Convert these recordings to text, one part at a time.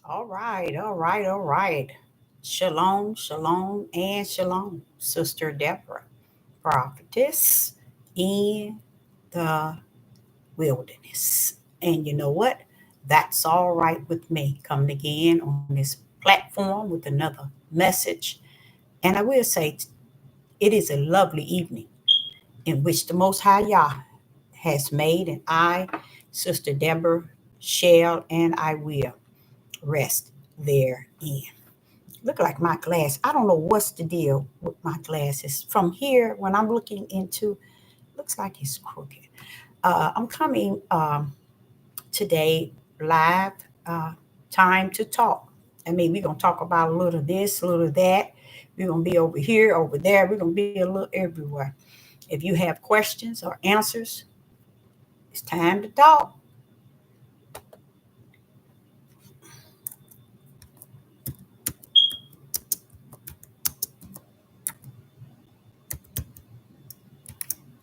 All right, all right, all right. Shalom, shalom, and shalom, Sister Deborah, prophetess in the wilderness. And you know what? That's all right with me. Coming again on this platform with another message. And I will say, it is a lovely evening in which the Most High Yah has made, and I, Sister Deborah, shall and I will rest therein. Look like my glass. I don't know what's the deal with my glasses. From here, when I'm looking into, looks like it's crooked. I'm coming today live. Time to talk. I mean, we're gonna talk about a little of this, a little of that. We're gonna be over here, over there. We're gonna be a little everywhere. If you have questions or answers, it's time to talk.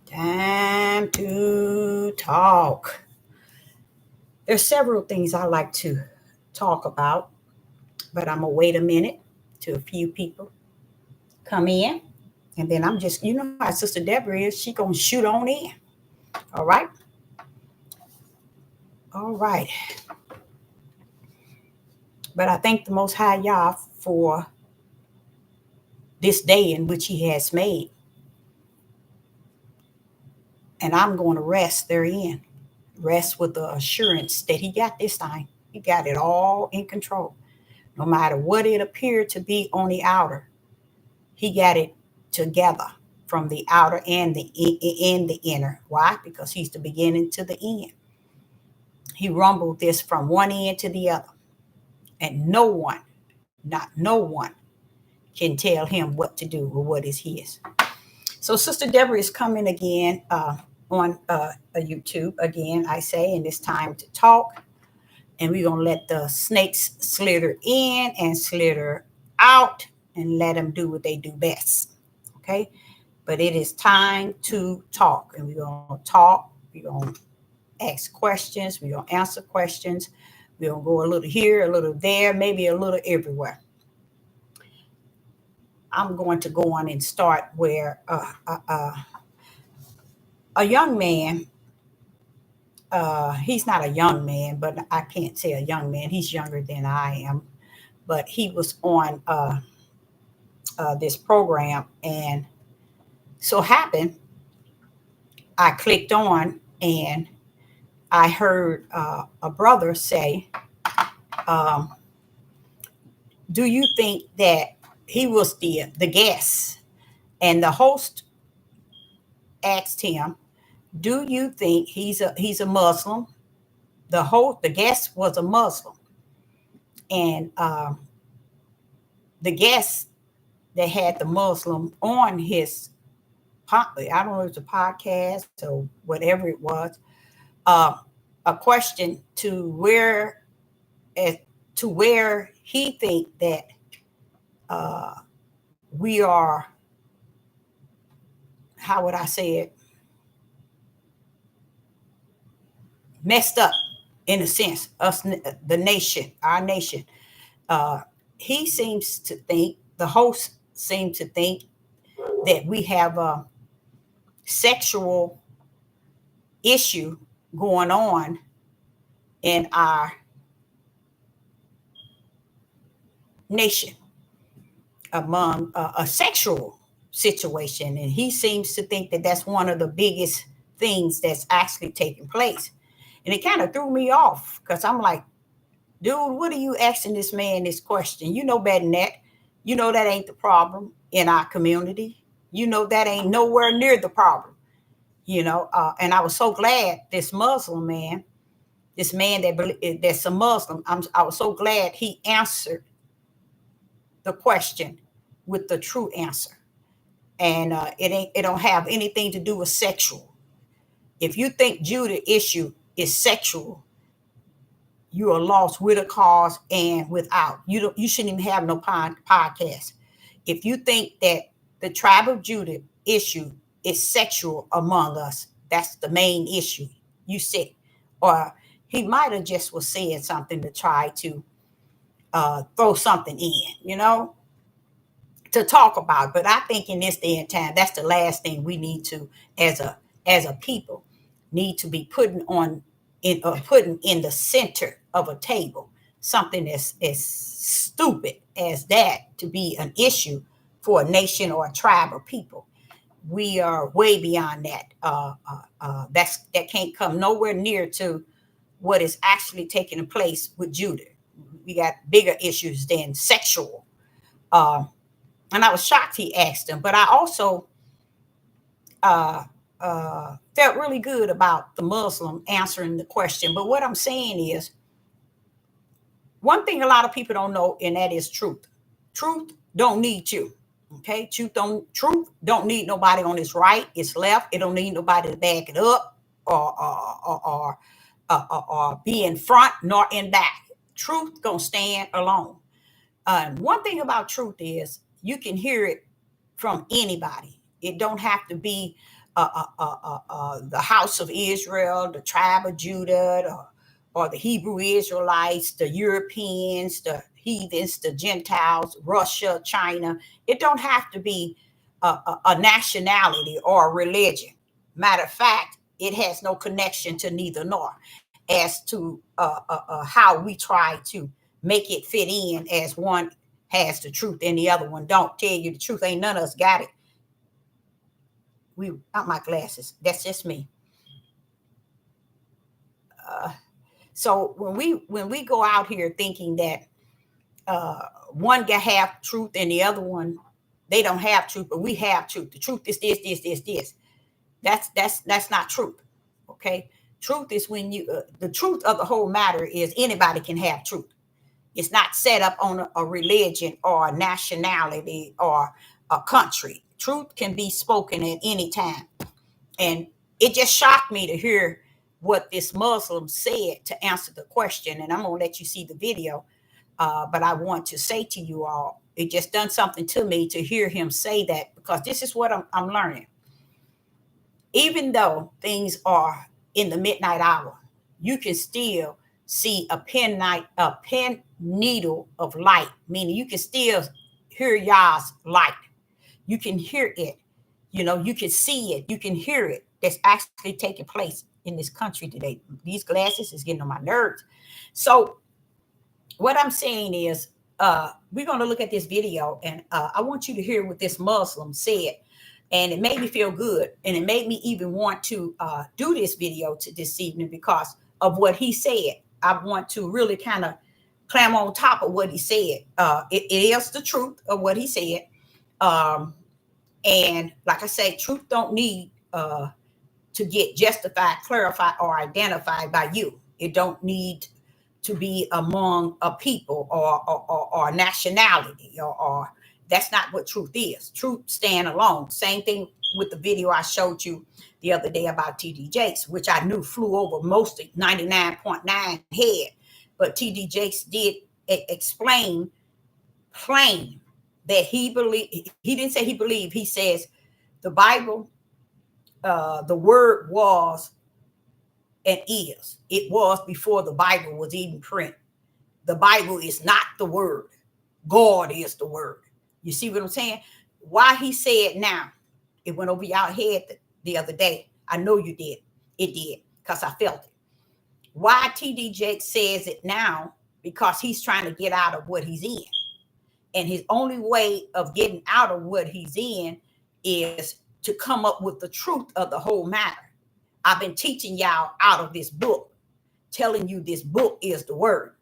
Time to talk. There's several things I like to talk about, but I'm gonna wait a minute till a few people come in, and then I'm just, you know how Sister Deborah is, she gonna shoot on in. All right, all right. But I thank the Most High Yah for this day in which He has made, and I'm going to rest therein. Rest with the assurance that He got this time. He got it all in control. No matter what it appeared to be on the outer, He got it together from the outer and the inner. Why? Because He's the beginning to the end. He rumbled this from one end to the other, and no one, not no one, can tell Him what to do or what is His. So Sister Deborah is coming again on YouTube again. I say, and it's time to talk, and we're gonna let the snakes slither in and slither out, and let them do what they do best. Okay, but it is time to talk, and we're gonna talk. We're gonna ask questions. We're gonna answer questions. We're gonna go a little here, a little there, maybe a little everywhere. I'm going to go on and start where a young man. He's not a young man, but I can't say a young man. He's younger than I am, but he was on this program, and so happened I clicked on and I heard a brother say, um, "Do you think that he was the guest?" And the host asked him, "Do you think he's a Muslim?" The guest was a Muslim, and the guest that had the Muslim on his, I don't know if it's a podcast or whatever it was, uh, a question eh, to where he think that uh, we are, how would I say it, messed up in a sense, us, the nation, our nation. Uh, he seems to think, the host seems to think that we have a sexual issue going on in our nation among a sexual situation. And he seems to think that that's one of the biggest things that's actually taking place. And it kind of threw me off because I'm like, dude, what are you asking this man this question? You know better than that. You know that ain't the problem in our community. You know that ain't nowhere near the problem. And I was so glad this man that's a Muslim, I was so glad he answered the question with the true answer, and it don't have anything to do with sexual. If you think Judah issue is sexual, you are lost with a cause and without. You shouldn't even have no podcast. If you think that the tribe of Judah issue is sexual among us, that's the main issue. You said, or he might have just was saying something to try to throw something in, to talk about. But I think in this day and time, that's the last thing we need to, as a people, need to be putting in the center of a table something as stupid as that to be an issue for a nation or a tribe of people. We are way beyond that. That can't come nowhere near to what is actually taking place with Judah. We got bigger issues than sexual. Uh, and I was shocked he asked him, but I also felt really good about the Muslim answering the question. But what I'm saying is, one thing a lot of people don't know, and that is truth. Truth don't need you. Okay, truth don't need nobody on its right, its left. It don't need nobody to back it up or be in front nor in back. Truth gonna stand alone. One thing about truth is you can hear it from anybody. It don't have to be the house of Israel, the tribe of Judah, or the Hebrew Israelites, the Europeans, the heathens, the Gentiles, Russia, China. It don't have to be a nationality or a religion. Matter of fact, it has no connection to neither nor as to how we try to make it fit in as one has the truth and the other one don't. Tell you the truth, ain't none of us got it. We out my glasses. That's just me. So when we go out here thinking that one can have truth and the other one they don't have truth, but we have truth. The truth is this. That's not truth. Okay, truth is when the truth of the whole matter is anybody can have truth. It's not set up on a religion or a nationality or a country. Truth can be spoken at any time. And it just shocked me to hear what this Muslim said to answer the question. And I'm going to let you see the video. But I want to say to you all, it just done something to me to hear him say that, because this is what I'm learning. Even though things are in the midnight hour, you can still see a pen needle of light, meaning you can still hear Yah's light. You can hear it. You can see it. You can hear it. That's actually taking place in this country today. These glasses is getting on my nerves. So what I'm saying is, we're going to look at this video, and I want you to hear what this Muslim said. And it made me feel good. And it made me even want to do this video this evening because of what he said. I want to really kind of climb on top of what he said. It is the truth of what he said. And like I say, truth don't need to get justified, clarified, or identified by you. It don't need to be among a people or nationality or that's not what truth is. Truth stand alone. Same thing with the video I showed you the other day about TD Jakes, which I knew flew over most of 99.9 head. But TD Jakes did explain plain that he believed. He didn't say he believed. He says the Bible, the word was and is. It was before the Bible was even print. The Bible is not the word. God is the word. You see what I'm saying? Why he said now, it went over y'all head the other day. I know you did. It did, because I felt it. Why TD Jakes says it now? Because he's trying to get out of what he's in. And his only way of getting out of what he's in is to come up with the truth of the whole matter. I've been teaching y'all out of this book, telling you this book is the word.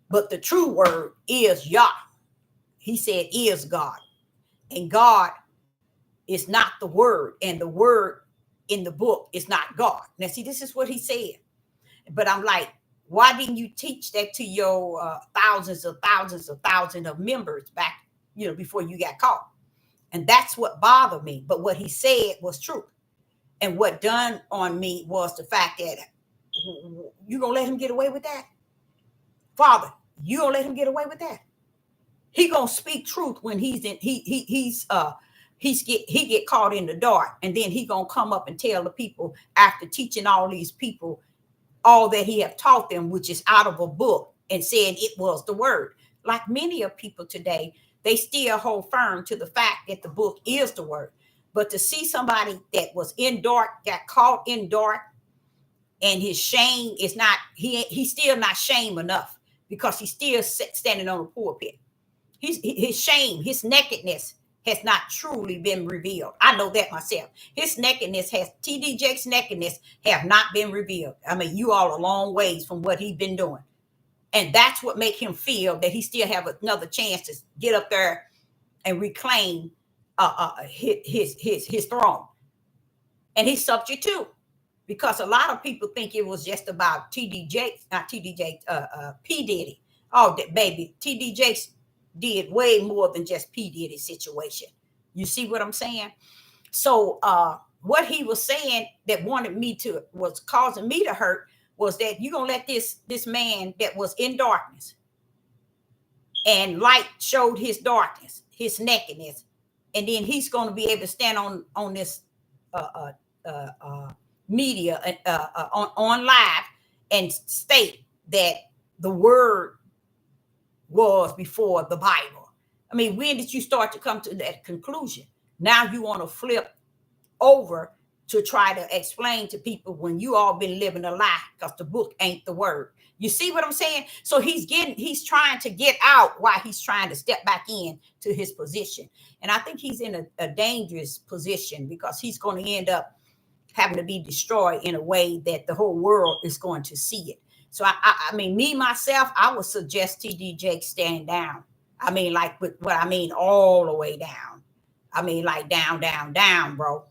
But the true word is Yah. He said is God. And God is not the word. And the word in the book is not God. Now, see, this is what he said. But I'm like, why didn't you teach that to your thousands of members back, before you got caught? And that's what bothered me. But what he said was true. And what done on me was the fact that you gonna let him get away with that? Father, you gonna let him get away with that? He gonna speak truth when he's in he get caught in the dark, and then he gonna come up and tell the people after teaching all these people all that he have taught them, which is out of a book, and saying it was the word. like many of people today, they still hold firm to the fact that the book is the word. But to see somebody that was in dark, got caught in dark, and his shame is not, he's still not shame enough, because he's still standing on the pulpit. His shame, his nakedness has not truly been revealed. I know that myself. His nakedness has, TD Jakes' nakedness have not been revealed. I mean, you all a long ways from what he's been doing. And that's what make him feel that he still have another chance to get up there and reclaim his throne. And he's subject to, because a lot of people think it was just about TD Jakes, not TD Jakes, P. Diddy. Oh, baby, TD Jakes did way more than just P. Diddy's situation. You see what I'm saying? So what he was saying that was causing me to hurt was that you're going to let this man that was in darkness, and light showed his darkness, his nakedness, and then he's going to be able to stand on this media on live and state that the word was before the Bible. I mean, when did you start to come to that conclusion? Now you want to flip over to try to explain to people when you all been living a lie, because the book ain't the word. You see what I'm saying? So he's trying to get out while he's trying to step back in to his position. And I think he's in a dangerous position, because he's going to end up having to be destroyed in a way that the whole world is going to see it. So I mean, me myself, I would suggest TD Jakes stand down. I mean, like with what I mean, all the way down. I mean, like down, down, down, bro.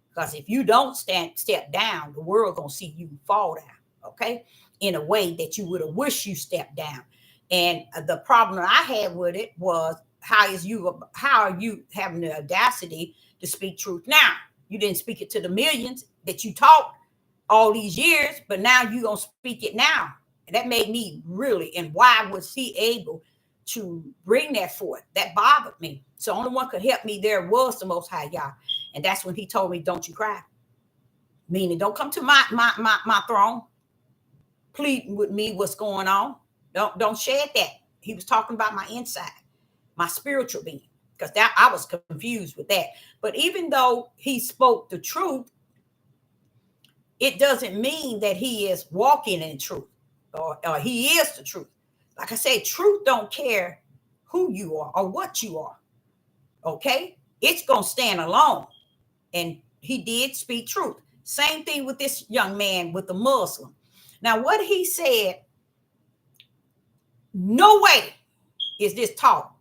Because if you don't step down, the world gonna see you fall down. Okay, in a way that you would have wished you stepped down. And the problem that I had with it was, how are you having the audacity to speak truth now? You didn't speak it to the millions that you taught all these years, but now you're going to speak it now. And that made me really, and why was he able to bring that forth? That bothered me. So only one could help me there was the Most High Yah. And that's when he told me, don't you cry. Meaning, don't come to my throne pleading with me what's going on. Don't shed that. He was talking about my inside, my spiritual being, because that I was confused with that. But even though he spoke the truth, it doesn't mean that he is walking in truth, or he is the truth. Like I say, truth don't care who you are or what you are. Okay? It's going to stand alone. And he did speak truth. Same thing with this young man with the Muslim. Now, what he said, no way is this taught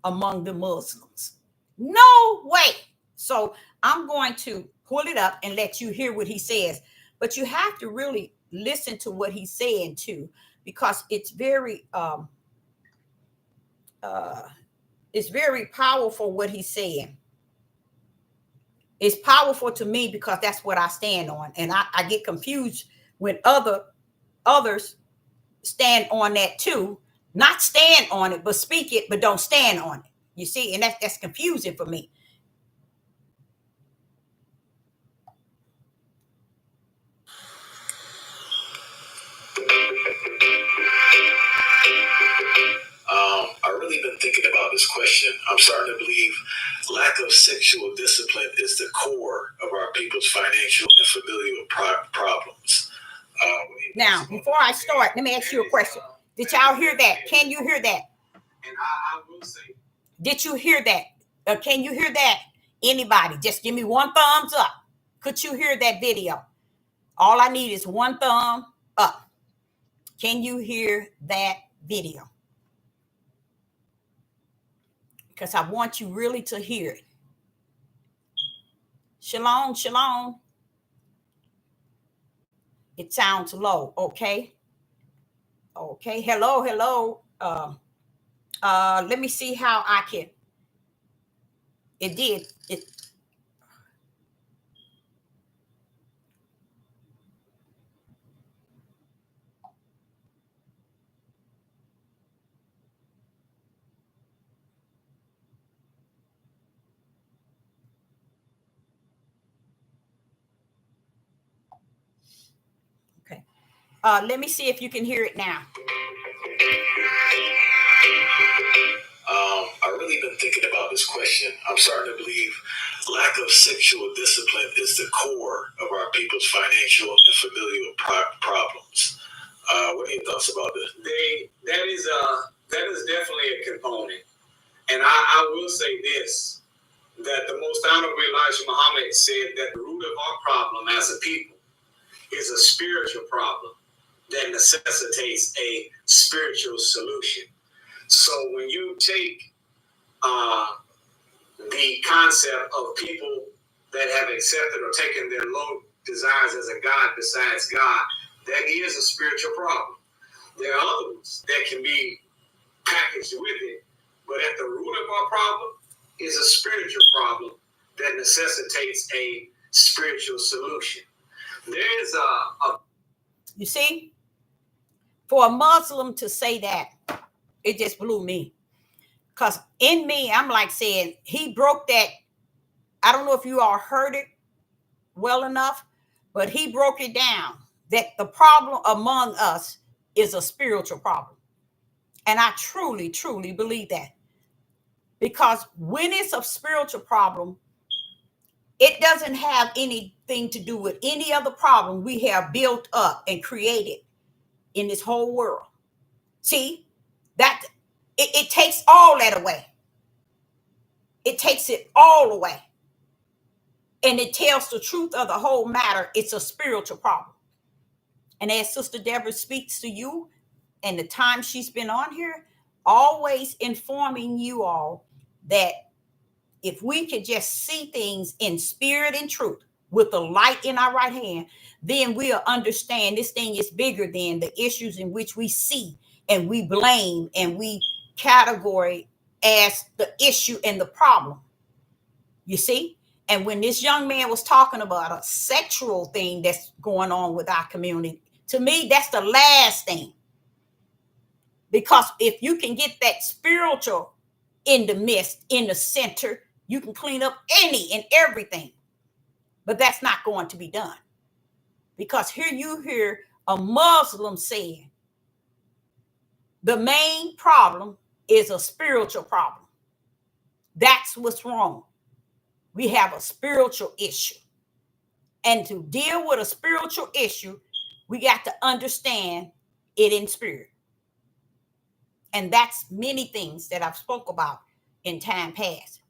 among the Muslims. No way. So I'm going to pull it up and let you hear what he says. But you have to really listen to what he's saying too, because it's very powerful what he's saying. It's powerful to me because that's what I stand on. And I get confused when others stand on that too. Not stand on it, but speak it, but don't stand on it. You see, and that's confusing for me. I've really been thinking about this question. I'm starting to believe lack of sexual discipline is the core of our people's financial and familial problems. Now, before I start, let me ask you a question. Did y'all hear that? Can you hear that? And I will say, did you hear that? Can you hear that? Anybody? Just give me one thumbs up. Could you hear that video? All I need is one thumb up. Can you hear that video? Because I want you really to hear it. Shalom, shalom. It sounds low. Okay. Okay. Hello, hello. Let me see how I can. It did. It. Okay. Let me see if you can hear it now. been thinking about this question. I'm starting to believe lack of sexual discipline is the core of our people's financial and familial problems. What are your thoughts about this? That is definitely a component. And I will say this, that the most honorable Elijah Muhammad said that the root of our problem as a people is a spiritual problem that necessitates a spiritual solution. So when you take the concept of people that have accepted or taken their low desires as a God besides God, that is a spiritual problem. There are other ones that can be packaged with it, but at the root of our problem is a spiritual problem that necessitates a spiritual solution. There is You see, for a Muslim to say that, it just blew me. Because in me, I'm like saying, he broke that. I don't know if you all heard it well enough, but he broke it down that the problem among us is a spiritual problem. And I truly, truly believe that. Because when it's a spiritual problem, it doesn't have anything to do with any other problem we have built up and created in this whole world. See, that it takes all that away. It takes it all away. And it tells the truth of the whole matter. It's a spiritual problem. And as Sister Deborah speaks to you and the time she's been on here, always informing you all that if we could just see things in spirit and truth with the light in our right hand, then we'll understand this thing is bigger than the issues in which we see and we blame and we category as the issue and the problem. You see? And when this young man was talking about a sexual thing that's going on with our community, to me, that's the last thing. Because if you can get that spiritual in the midst, in the center, you can clean up any and everything. But that's not going to be done. Because here you hear a Muslim saying the main problem is a spiritual problem. That's what's wrong. We have a spiritual issue. And to deal with a spiritual issue, we got to understand it in spirit. And that's many things that I've spoke about in time past.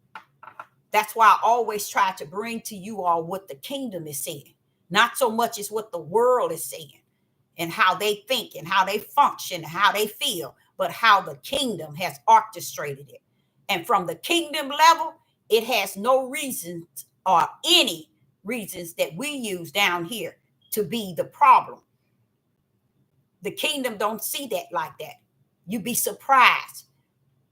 That's why I always try to bring to you all what the kingdom is saying. Not so much as what the world is saying and how they think and how they function and how they feel, but how the kingdom has orchestrated it. And from the kingdom level, it has no reasons or any reasons that we use down here to be the problem. The kingdom don't see that like that. You be surprised.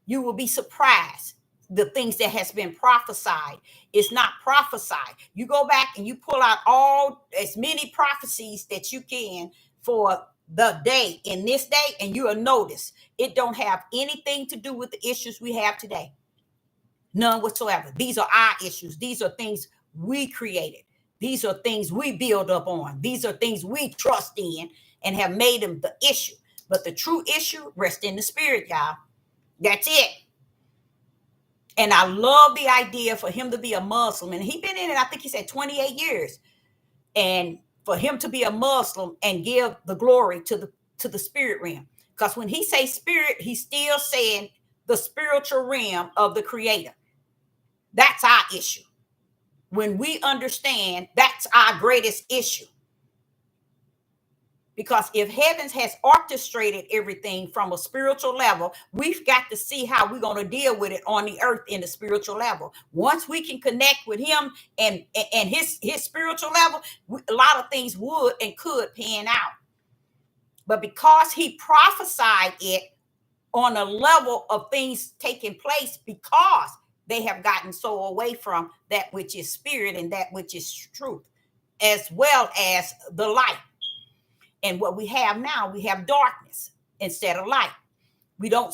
You will be surprised. The things that has been prophesied is not prophesied. You go back and you pull out as many prophecies that you can for the day in this day, and you will notice it don't have anything to do with the issues we have today. None whatsoever. These are our issues. These are things we created. These are things we build up on. These are things we trust in and have made them the issue. But the true issue rests in the spirit, y'all. That's it. And I love the idea for him to be a Muslim. And he's been in it, I think he said 28 years. And for him to be a Muslim and give the glory to the spirit realm. Because when he says spirit, he's still saying the spiritual realm of the creator. That's our issue. When we understand, that's our greatest issue. Because if heavens has orchestrated everything from a spiritual level, we've got to see how we're going to deal with it on the earth in the spiritual level. Once we can connect with him and his spiritual level, a lot of things would and could pan out. But because he prophesied it on a level of things taking place, because they have gotten so away from that which is spirit and that which is truth, as well as the light. And what we have now, we have darkness instead of light. We can't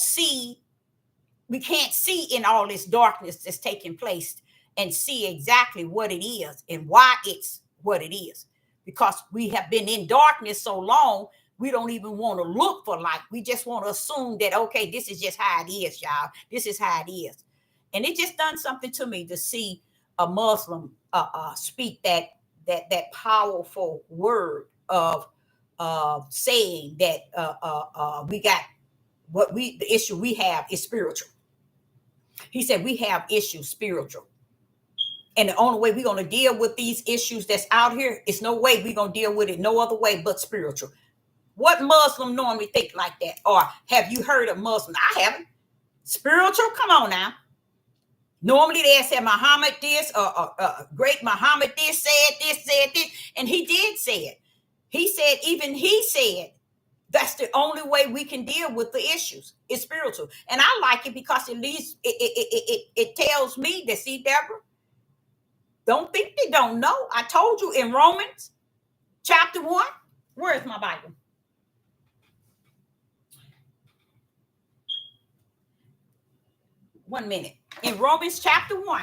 see in all this darkness that's taking place and see exactly what it is and why it's what it is. Because we have been in darkness so long, we don't even want to look for light. We just want to assume that, okay, this is just how it is, y'all. This is how it is. And it just done something to me to see a Muslim speak that powerful word of saying that we got the issue we have is spiritual. He said we have issues spiritual. And the only way we're going to deal with these issues that's out here is no way we're going to deal with it no other way but spiritual. What Muslim normally think like that? Or have you heard of Muslim? I haven't. Spiritual? Come on now. Normally they say Muhammad this, great Muhammad this, said this, and he did say it. He said, that's the only way we can deal with the issues. It's spiritual. And I like it because at least it tells me that, see, Deborah, don't think they don't know. I told you in Romans chapter 1. Where is my Bible? One minute. In Romans chapter 1.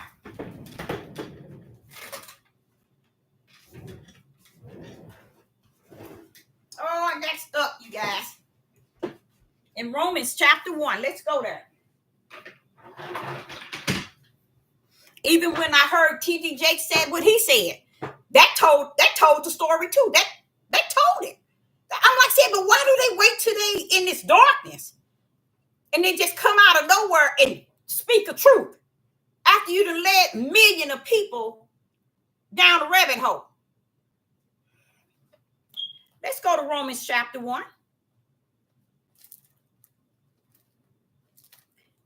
Oh, next up, you guys. In Romans chapter 1. Let's go there. Even when I heard T.D. Jakes said what he said, that told the story too. That told it. I'm like saying, but why do they wait till they in this darkness and then just come out of nowhere and speak the truth after you done led millions of people down the rabbit hole? Let's go to Romans chapter 1.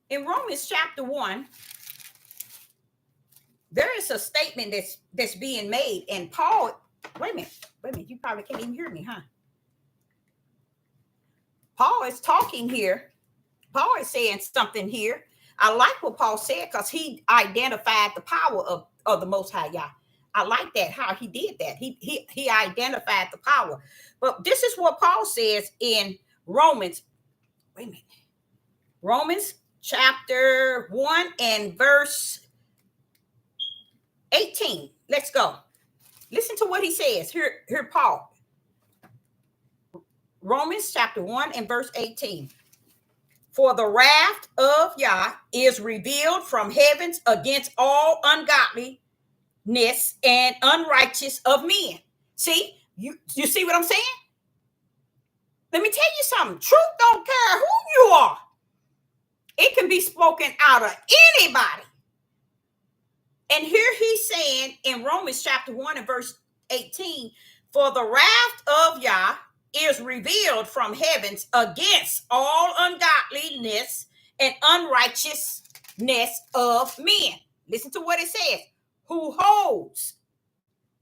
In Romans chapter 1, there is a statement that's being made, and Paul, wait a minute, you probably can't even hear me, huh? Paul is talking here. Paul is saying something here. I like what Paul said because he identified the power of the Most High Yah. I like that, how he did that. He identified the power. But this is what Paul says in Romans. Wait a minute. Romans chapter 1 and verse 18. Let's go. Listen to what he says. Here Paul. Romans chapter 1 and verse 18. For the wrath of Yah is revealed from heavens against all ungodliness and unrighteous of men. See, you see what I'm saying? Let me tell you something. Truth don't care who you are. It can be spoken out of anybody. And here he's saying in Romans chapter 1 and verse 18, for the wrath of Yah is revealed from heavens against all ungodliness and unrighteousness of men. Listen to what it says. Who holds,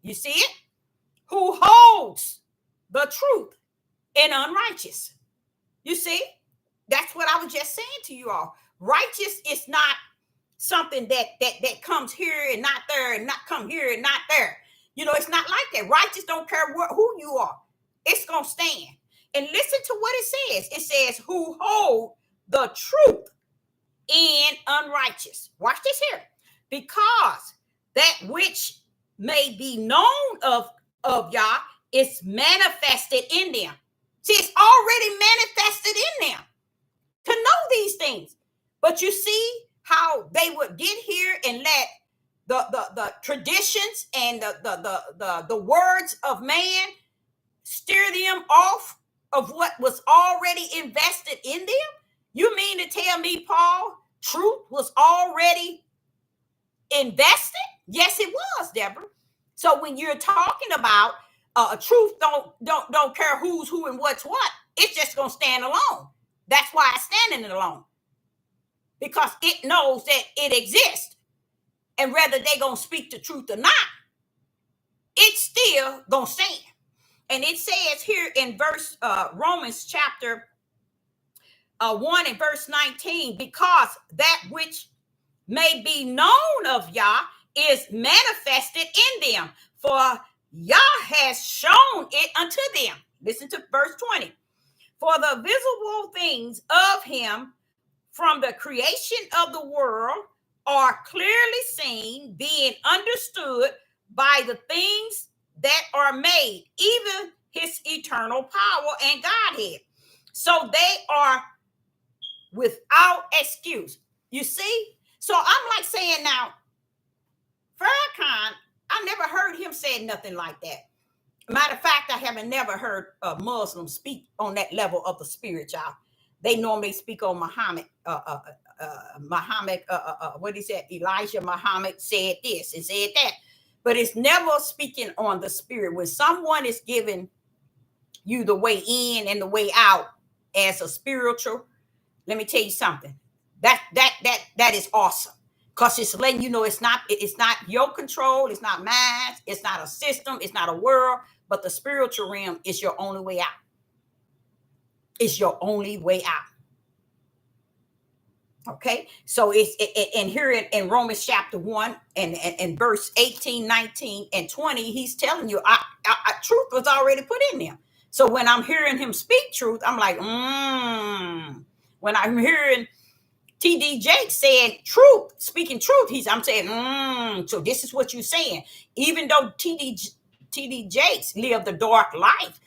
you see it? Who holds the truth in unrighteous. You see? That's what I was just saying to you all. Righteous is not something that comes here and not there and not come here and not there. You know, it's not like that. Righteous don't care who you are. It's going to stand. And listen to what it says. It says, who hold the truth in unrighteous. Watch this here. Because that which may be known of Yah is manifested in them. See, it's already manifested in them to know these things. But you see how they would get here and let the traditions and the words of man steer them off of what was already invested in them? You mean to tell me, Paul, truth was already invested? Yes, it was, Deborah. So when you're talking about truth don't care who's who and what's what, it's just gonna stand alone. That's why it's standing alone, because it knows that it exists, and whether they gonna speak the truth or not, it's still gonna stand. And it says here in verse Romans chapter 1 and verse 19, because that which may be known of Yah is manifested in them, for Yah has shown it unto them. Listen to verse 20. For the visible things of him from the creation of the world are clearly seen, being understood by the things that are made, even his eternal power and Godhead. So they are without excuse. You see? So I'm like saying now, Farrakhan, I never heard him say nothing like that. Matter of fact, I haven't never heard a Muslim speak on that level of the spirit, y'all. They normally speak on Muhammad. What he said, Elijah Muhammad said this and said that, but it's never speaking on the spirit. When someone is giving you the way in and the way out as a spiritual, let me tell you something. That is awesome, because it's letting you know it's not your control, it's not mine, it's not a system, it's not a world, but the spiritual realm is your only way out. It's your only way out. Okay, so it's and here in Romans chapter 1 and verse 18, 19, and 20, he's telling you truth was already put in there. So when I'm hearing him speak truth, I'm like, When I'm hearing T.D. Jakes saying truth, speaking truth, I'm saying, so this is what you're saying. Even though T.D. Jakes lived the dark life,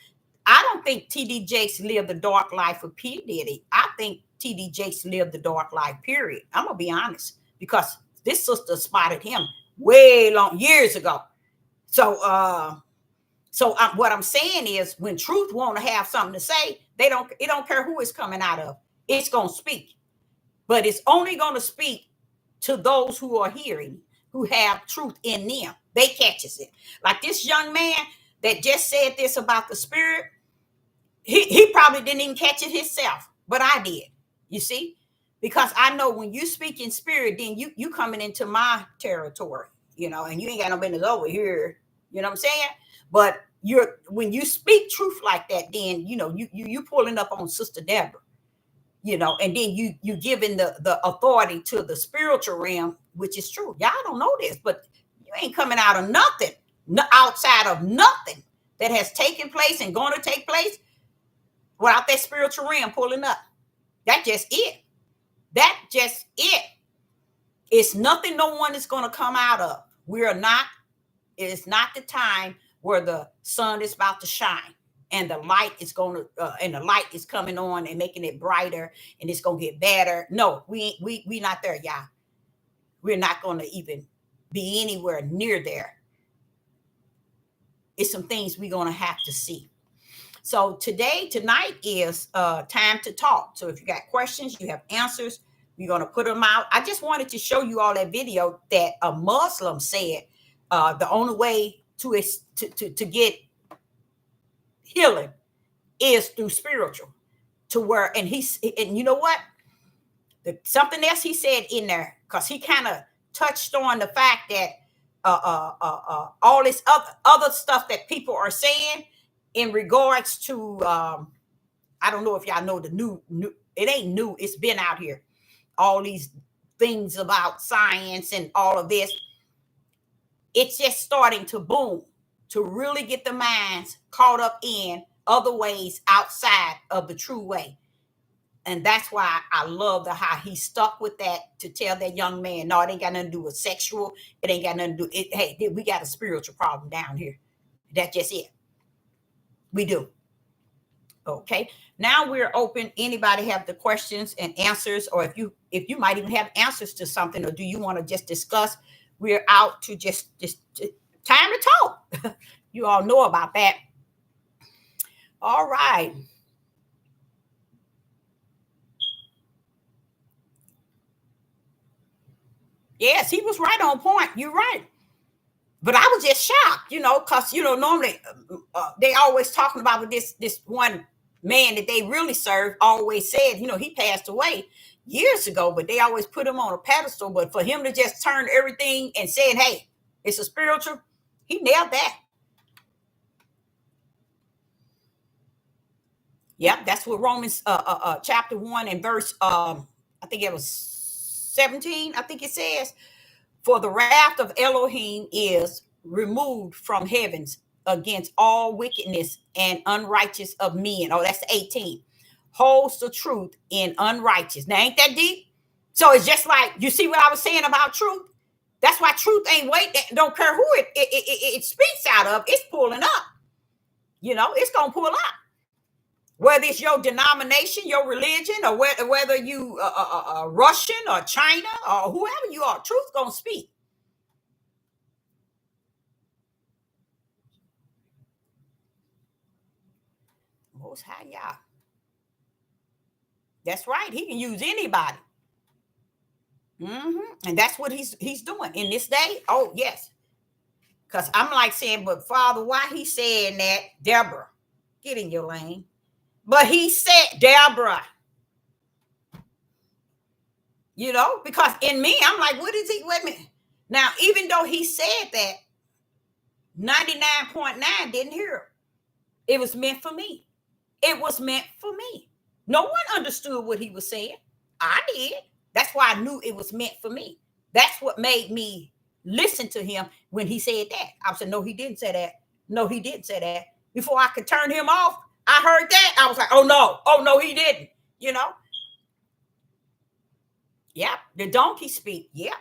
I don't think T.D. Jakes lived the dark life of P. Diddy. I think T.D. Jakes lived the dark life, period. I'm going to be honest, because this sister spotted him way long years ago. So what I'm saying is, when truth want to have something to say, it don't care who it's coming out of. It's going to speak. But it's only going to speak to those who are hearing, who have truth in them. They catches it. Like this young man that just said this about the spirit, he probably didn't even catch it himself, but I did. You see? Because I know when you speak in spirit, then you coming into my territory, and you ain't got no business over here. You know what I'm saying? But when you speak truth like that, then you pulling up on Sister Deborah. And then you giving the authority to the spiritual realm, which is true. Y'all don't know this, but you ain't coming out of nothing, outside of nothing that has taken place and going to take place without that spiritual realm pulling up. That's just it. That's just it. It's nothing no one is going to come out of. It's not the time where the sun is about to shine. And the light is light is coming on and making it brighter, and it's gonna get better. No, we not there, y'all. We're not gonna even be anywhere near there. It's some things we're gonna have to see. So tonight is time to talk. So if you got questions, you have answers, we're gonna put them out. I just wanted to show you all that video that a Muslim said the only way to get healing is through spiritual, and you know what, something else he said in there, because he kind of touched on the fact that all this other stuff that people are saying in regards to I don't know if y'all know the new it ain't new, it's been out here, all these things about science and all of this. It's just starting to boom, to really get the minds caught up in other ways outside of the true way. And that's why I love how he stuck with that, to tell that young man, no, it ain't got nothing to do with sexual. It ain't got nothing to do. Hey, we got a spiritual problem down here. That's just it. We do. Okay. Now we're open. Anybody have the questions and answers, or if you might even have answers to something, or do you want to just discuss? We're out to just time to talk. You all know about that. All right. Yes, he was right on point. You're right. But I was just shocked, because, normally they always talking about with this one man that they really served always said, he passed away years ago, but they always put him on a pedestal. But for him to just turn everything and saying, hey, it's a spiritual, he nailed that. Yep, that's what Romans chapter 1 and verse, I think it was 17, I think it says, for the wrath of Elohim is removed from heavens against all wickedness and unrighteous of men. Oh, that's 18. Holds the truth in unrighteous. Now, ain't that deep? So it's just like, you see what I was saying about truth? That's why truth ain't don't care who it speaks out of, it's pulling up. It's going to pull up. Whether it's your denomination, your religion, or whether you Russian or China or whoever you are, truth gonna speak. Most High Yah. That's right. He can use anybody. And that's what he's doing in this day. Oh yes, because I'm like saying, but Father, why he saying that? Deborah, get in your lane. But he said, Deborah, you know, because in me, I'm like, what is he? Wait a minute. Now, even though he said that, 99.9 didn't hear it. It was meant for me. It was meant for me. No one understood what he was saying. I did. That's why I knew it was meant for me. That's what made me listen to him when he said that. I said, no, he didn't say that. No, he didn't say that. Before I could turn him off, I heard that. I was like, oh no, he didn't. You know? Yeah, the donkey speak. Yeah.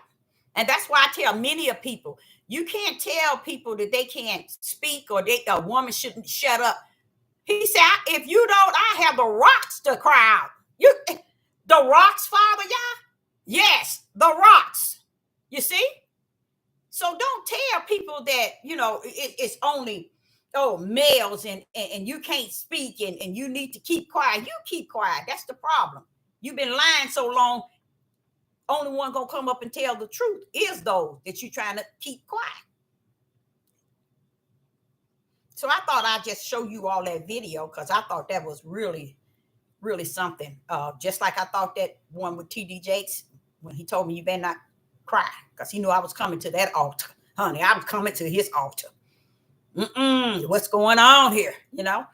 And that's why I tell many of people, you can't tell people that they can't speak or a woman shouldn't shut up. He said, if you don't, I have the rocks to cry out. The rocks, Father, yeah? Yes, the rocks. You see? So don't tell people that, you know, it's only, males and you can't speak and you need to keep quiet. You keep quiet. That's the problem. You've been lying so long. Only one gonna come up and tell the truth is those that you're trying to keep quiet. So I thought I'd just show you all that video because I thought that was really, really something. Just like I thought that one with TD Jakes when he told me you better not cry because he knew I was coming to that altar. Honey, I was coming to his altar. What's going on here? You know?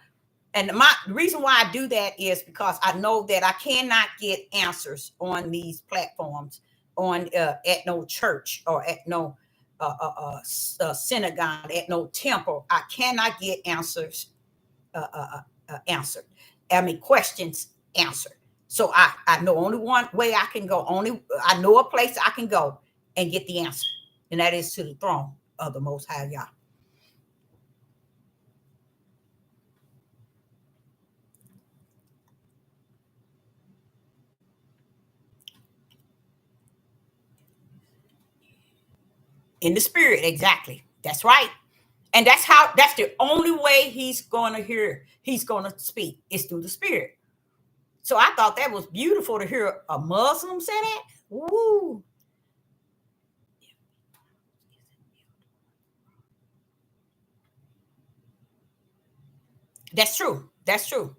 And the reason why I do that is because I know that I cannot get answers on these platforms at no church or at no synagogue, at no temple. I cannot get answers answered. I mean, questions answered. So I know only one way I can go. I know a place I can go and get the answer, and that is to the throne of the Most High Yah. In the spirit, exactly. That's right. And that's the only way he's going to hear, he's going to speak is through the spirit. So I thought that was beautiful to hear a Muslim say that. Woo. That's true. That's true.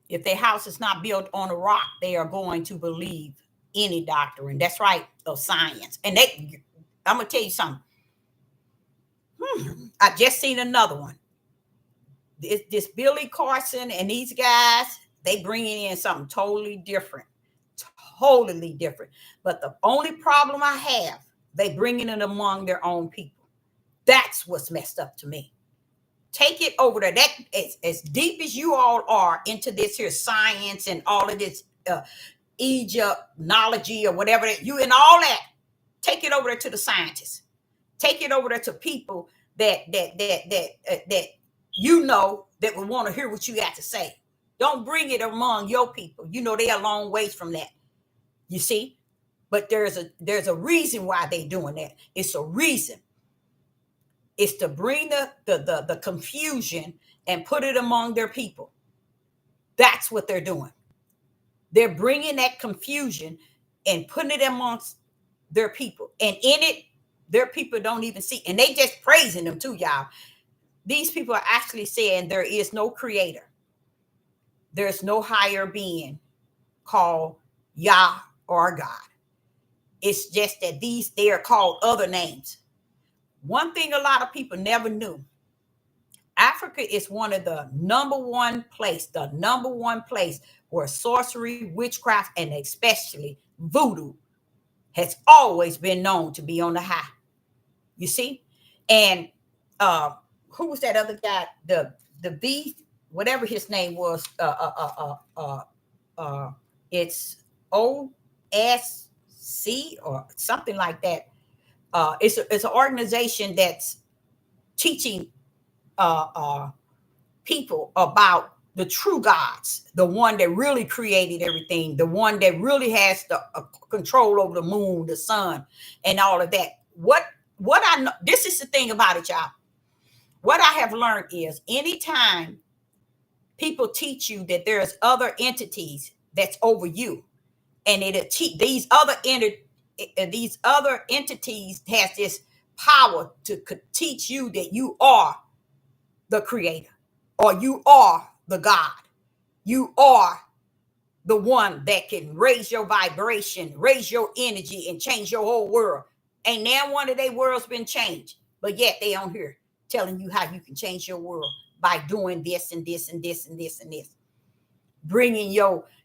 If their house is not built on a rock, they are going to believe any doctrine. That's right, of science. And I'm going to tell you something. I just seen another one. This Billy Carson and these guys, they bringing in something totally different. Totally different. But the only problem I have, they bringing it among their own people. That's what's messed up to me. Take it over there. That as deep as you all are into this here science and all of this Egyptology or whatever that you and all that, take it over there to the scientists. Take it over there to people that you know that would want to hear what you got to say. Don't bring it among your people. You know they are a long ways from that. You see, but there's a reason why they're doing that. It's a reason. It's to bring the confusion and put it among their people. That's what they're doing. They're bringing that confusion and putting it amongst their people. And in it, their people don't even see. And they just praising them too, y'all. These people are actually saying there is no creator. There's no higher being called Yah or God. It's just that they are called other names. One thing a lot of people never knew, Africa is one of the number one place where sorcery, witchcraft, and especially voodoo has always been known to be on the high. You see? And who was that other guy? The beef, whatever his name was, it's OSC or something like that. It's an organization that's teaching people about the true gods, the one that really created everything, the one that really has the control over the moon, the sun, and all of that. What I know, this is the thing about it, y'all. What I have learned is anytime people teach you that there's other entities that's over you, and these other entities has this power to teach you that you are the creator, or you are the God. You are the one that can raise your vibration, raise your energy, and change your whole world. Ain't now one of their worlds been changed, but yet they on here telling you how you can change your world by doing this and this and this and this and this, bringing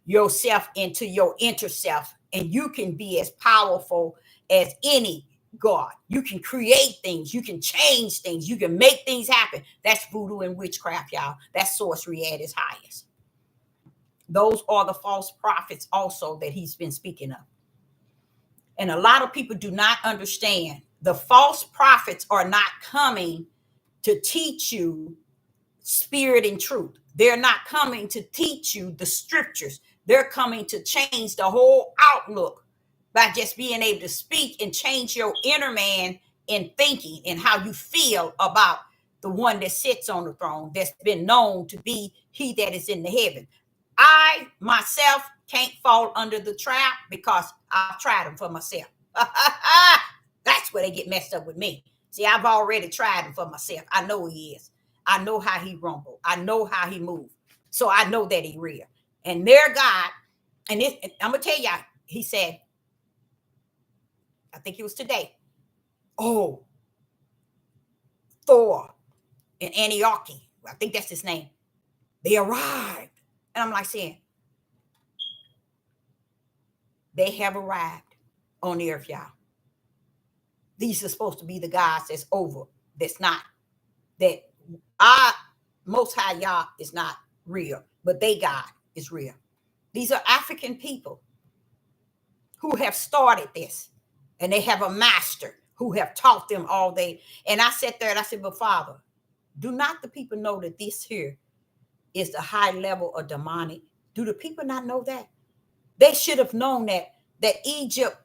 yourself into your inner self, and you can be as powerful as any God. You can create things, you can change things, you can make things happen. That's voodoo and witchcraft, y'all. That's sorcery at its highest. Those are the false prophets also that he's been speaking of. And a lot of people do not understand. The false prophets are not coming to teach you spirit and truth. They're not coming to teach you the scriptures. They're coming to change the whole outlook by just being able to speak and change your inner man in thinking and how you feel about the one that sits on the throne, that's been known to be he that is in the heaven. I myself can't fall under the trap because I've tried them for myself. That's where they get messed up with me. See, I've already tried him for myself. I know he is. I know how he rumbled. I know how he moved. So I know that he real. And their God, and I'm going to tell y'all, he said, I think it was today, oh, Thor and Antioch, I think that's his name, they arrived. And I'm like saying, they have arrived on the earth, y'all. These are supposed to be the gods that's over, that's not, that our Most High Yah is not real, but they God is real. These are African people who have started this, and they have a master who have taught them all day. And I sat there and I said, but Father, do not the people know that this here is the high level of demonic? Do the people not know that? They should have known that Egypt,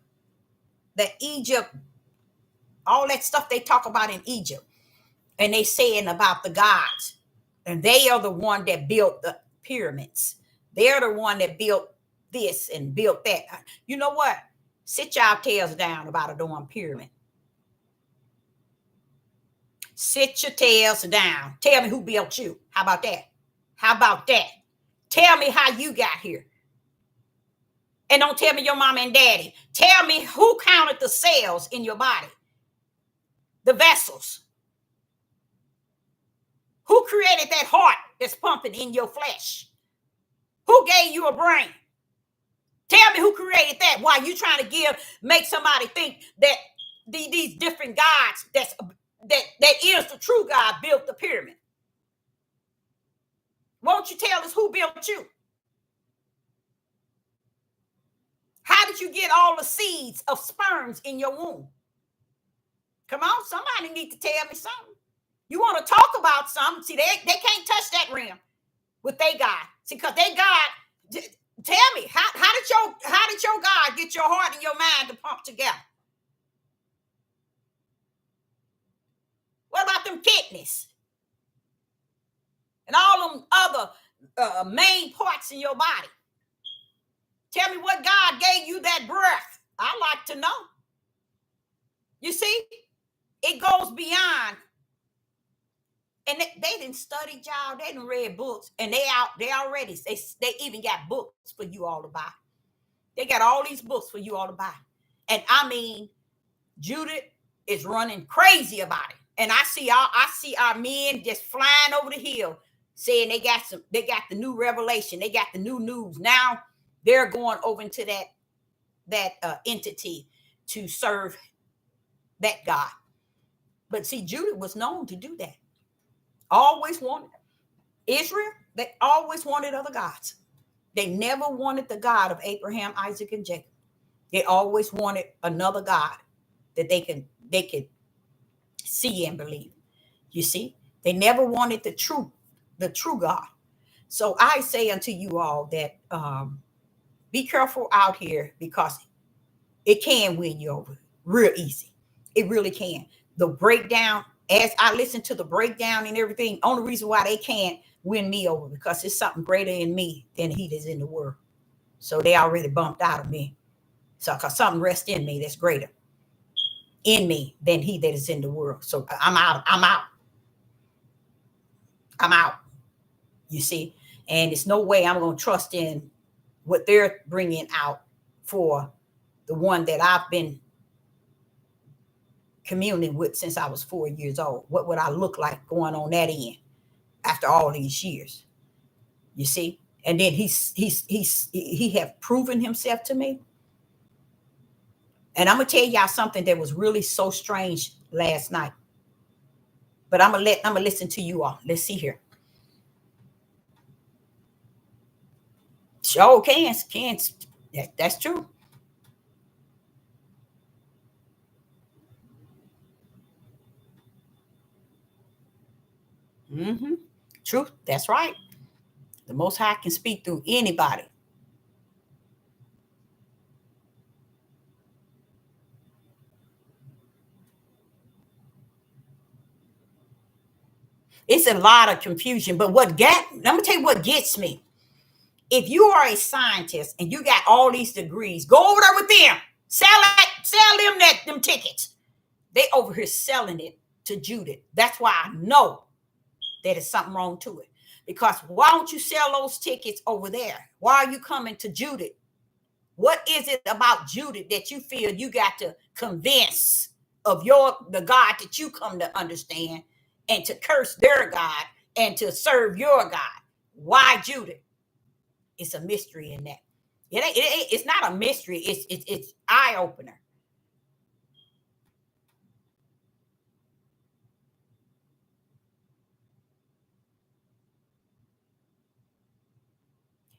all that stuff they talk about in Egypt, and they saying about the gods, and they are the one that built the pyramids. They're the one that built this and built that. You know what? Sit y'all tails down about a darn pyramid. Sit your tails down. Tell me who built you. How about that? How about that? Tell me how you got here. And don't tell me your mama and daddy. Tell me who counted the cells in your body, the vessels. Who created that heart that's pumping in your flesh? Who gave you a brain? Tell me who created that. Why you trying to make somebody think that these different gods that is the true God built the pyramid? Won't you tell us who built you? How did you get all the seeds of sperms in your womb? Come on, somebody need to tell me something. You want to talk about something? See, they can't touch that realm with their God. See, because their God, tell me, how did your God get your heart and your mind to pump together? What about them kidneys? And all them other main parts in your body? Tell me what God gave you that breath. I like to know. You see, it goes beyond. And they didn't study, y'all. They didn't read books, and they even got books for you all to buy. They got all these books for you all to buy. And I mean, Judith is running crazy about it. And I see our men just flying over the hill saying they got the new revelation. They got the new news. Now they're going over into that entity to serve that God. But see, Judith was known to do that. Always wanted Israel. They always wanted other gods. They never wanted the God of Abraham, Isaac, and Jacob. They always wanted another God that they could see and believe. You see, they never wanted the true God. So I say unto you all that be careful out here, because it can win you over real easy. It really can. The breakdown, as I listen to the breakdown and everything, only reason why they can't win me over, because it's something greater in me than he that's in the world. So they already bumped out of me. So because something rests in me that's greater in me than he that is in the world. So I'm out. I'm out. I'm out. You see? And it's no way I'm going to trust in what they're bringing out for the one that I've been communing with since I was 4 years old. What would I look like going on that end after all these years? You see? And then he have proven himself to me. And I'm gonna tell y'all something that was really so strange last night. But I'm gonna listen to you all. Let's see here. Sure can. That's true. Mm-hmm. Truth. That's right. The Most High can speak through anybody. It's a lot of confusion. But let me tell you what gets me. If you are a scientist and you got all these degrees, go over there with them. Sell them them tickets. They over here selling it to Judith. That's why I know that there's something wrong to it. Because why don't you sell those tickets over there? Why are you coming to Judith? What is it about Judith that you feel you got to convince of the God that you come to understand, and to curse their God and to serve your God? Why Judith? It's a mystery in that. It's not a mystery. It's eye opener.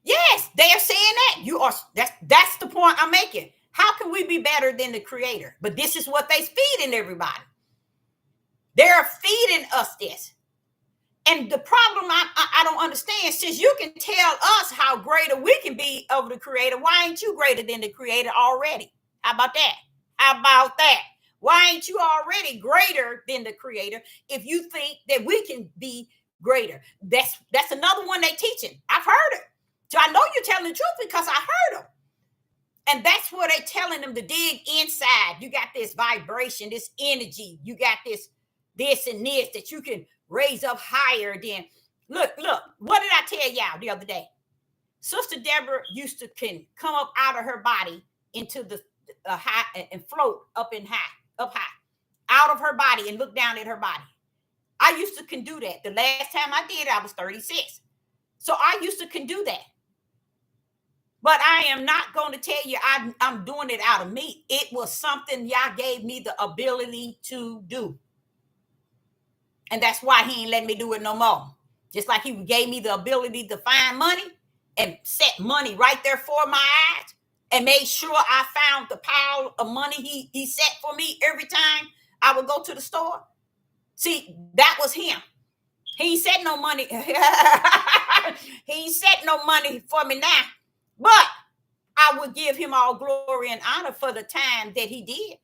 Yes, they are saying that. You are that's the point I'm making. How can we be better than the Creator? But this is what they feeding everybody. They're feeding us this. And the problem I don't understand, since you can tell us how greater we can be over the Creator, why ain't you greater than the Creator already? How about that? How about that? Why ain't you already greater than the Creator if you think that we can be greater? That's another one they teaching. I've heard it. So I know you're telling the truth because I heard them. And that's what they're telling them to dig inside. You got this vibration, this energy. You got this and this that you can raise up higher than. Look, what did I tell y'all the other day? Sister Deborah used to can come up out of her body into the high and float up high, out of her body and look down at her body. I used to can do that. The last time I did, I was 36. So I used to can do that. But I am not going to tell you I'm doing it out of me. It was something y'all gave me the ability to do. And that's why he ain't letting me do it no more. Just like he gave me the ability to find money and set money right there for my eyes and made sure I found the pile of money he set for me every time I would go to the store. See, that was him. He ain't set no money. He ain't set no money for me now. But I would give him all glory and honor for the time that he did.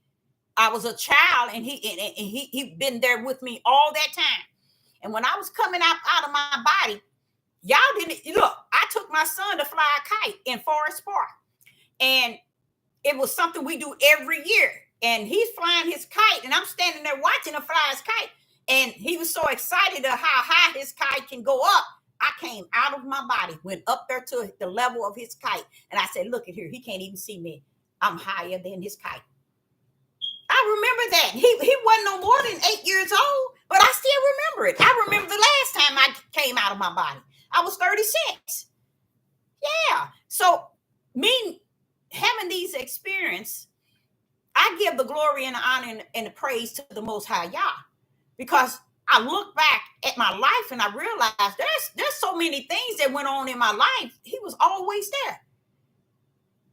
I was a child, and he been there with me all that time. And when I was coming out of my body, y'all didn't look. I took my son to fly a kite in Forest Park, and it was something we do every year. And he's flying his kite, and I'm standing there watching him fly his kite. And he was so excited of how high his kite can go up. I came out of my body, went up there to the level of his kite. And I said, look at here. He can't even see me. I'm higher than his kite. I remember that. He wasn't no more than 8 years old, but I still remember it. I remember the last time I came out of my body. I was 36. Yeah. So me having these experiences, I give the glory and the honor and the praise to the Most High Yah, because I look back at my life and I realized there's so many things that went on in my life. He was always there.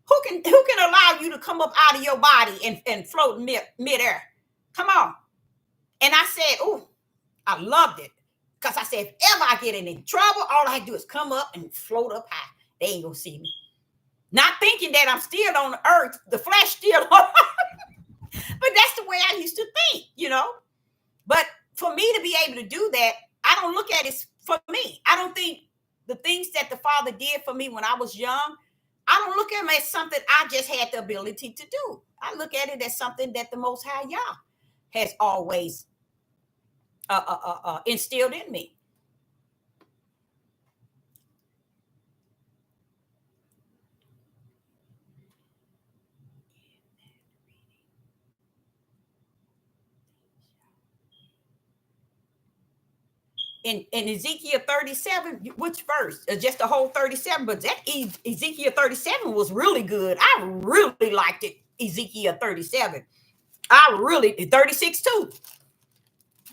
Who can allow you to come up out of your body and float midair? Come on. And I said, oh, I loved it. Because I said, if ever I get in trouble, all I have to do is come up and float up high. They ain't gonna see me. Not thinking that I'm still on the earth, the flesh still on but that's the way I used to think, you know. But for me to be able to do that, I don't look at it for me. I don't think the things that the Father did for me when I was young, I don't look at them as something I just had the ability to do. I look at it as something that the Most High Yah has always instilled in me. In Ezekiel 37, which verse? Just the whole 37, but that Ezekiel 37 was really good. I really liked it, Ezekiel 37. I really, 36 too.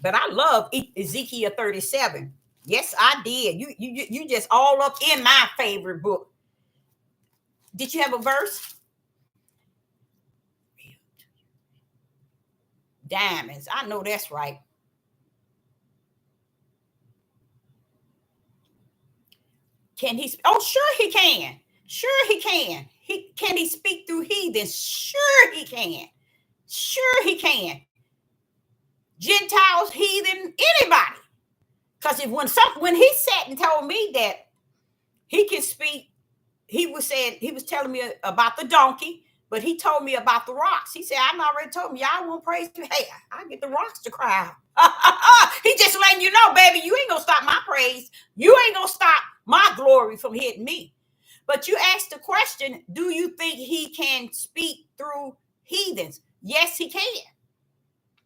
But I love Ezekiel 37. Yes, I did. You just all up in my favorite book. Did you have a verse? Diamonds. I know that's right. Can he? Oh, sure he can. Sure he can. Can he speak through heathens? Sure he can. Sure he can. Gentiles, heathen, anybody. Because when he sat and told me that he can speak, he was telling me about the donkey, but he told me about the rocks. He said, I already told me, y'all won't praise you. Hey, I get the rocks to cry out. He just letting you know, baby, you ain't gonna stop my praise. You ain't gonna stop my glory from hitting me. But you asked the question, do you think he can speak through heathens? Yes, he can.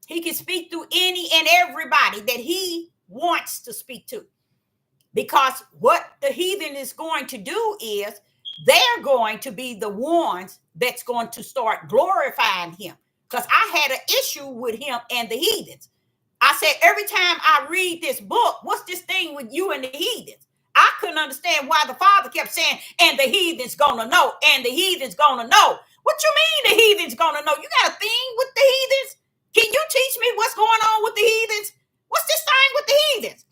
He can speak through any and everybody that he wants to speak to. Because what the heathen is going to do is they're going to be the ones that's going to start glorifying him. Because I had an issue with him and the heathens. I said, every time I read this book, what's this thing with you and the heathens? I couldn't understand why the Father kept saying, and the heathen's gonna know, and the heathen's gonna know. What you mean the heathen's gonna know? You got a thing with the heathens? Can you teach me what's going on with the heathens? What's this thing with the heathens?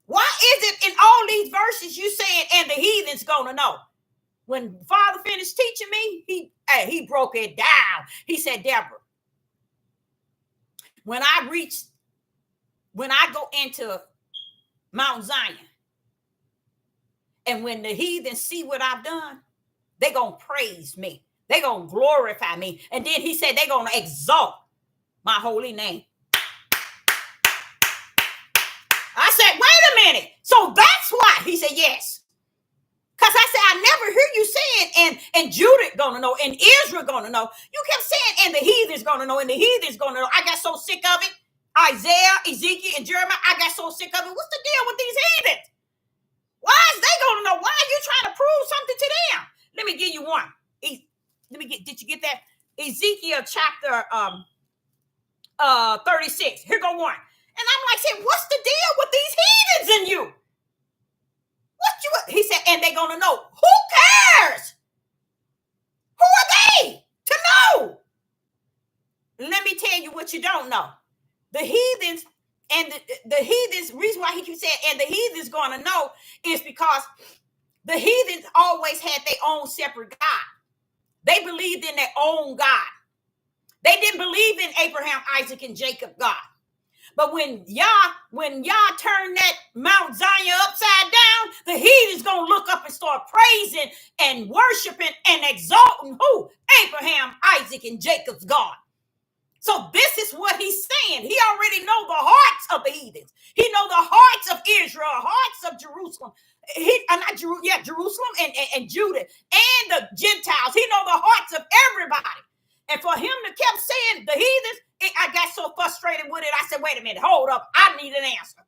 Why is it in all these verses you saying, and the heathen's gonna know? When Father finished teaching me, he broke it down. He said, Deborah, when I go into Mount Zion, and when the heathens see what I've done, they're going to praise me. They're going to glorify me. And then he said, they're going to exalt my holy name. I said, wait a minute. So that's why. He said, yes. Because I said, I never hear you saying, and Judah going to know, and Israel going to know. You kept saying, and the heathen's going to know, and the heathen's going to know. I got so sick of it. Isaiah, Ezekiel, and Jeremiah, I got so sick of it. What's the deal with these heathens? Why is they going to know? Why are you trying to prove something to them? Let me give you one. Did you get that? Ezekiel chapter 36. Here go one. And I'm like, saying, what's the deal with these heathens in you? He said, and they're going to know. Who cares? Who are they to know? Let me tell you what you don't know. The heathens, and the heathens, reason why he keeps saying, and the heathens going to know is because the heathens always had their own separate God. They believed in their own God. They didn't believe in Abraham, Isaac, and Jacob God. But when Yah turned that Mount Zion upside down, the heathens going to look up and start praising and worshiping and exalting who? Abraham, Isaac, and Jacob's God. So this is what he's saying. He already know the hearts of the heathens. He know the hearts of Israel, hearts of Jerusalem. Jerusalem and Judah and the Gentiles. He know the hearts of everybody. And for him to keep saying the heathens, I got so frustrated with it. I said, wait a minute, hold up. I need an answer.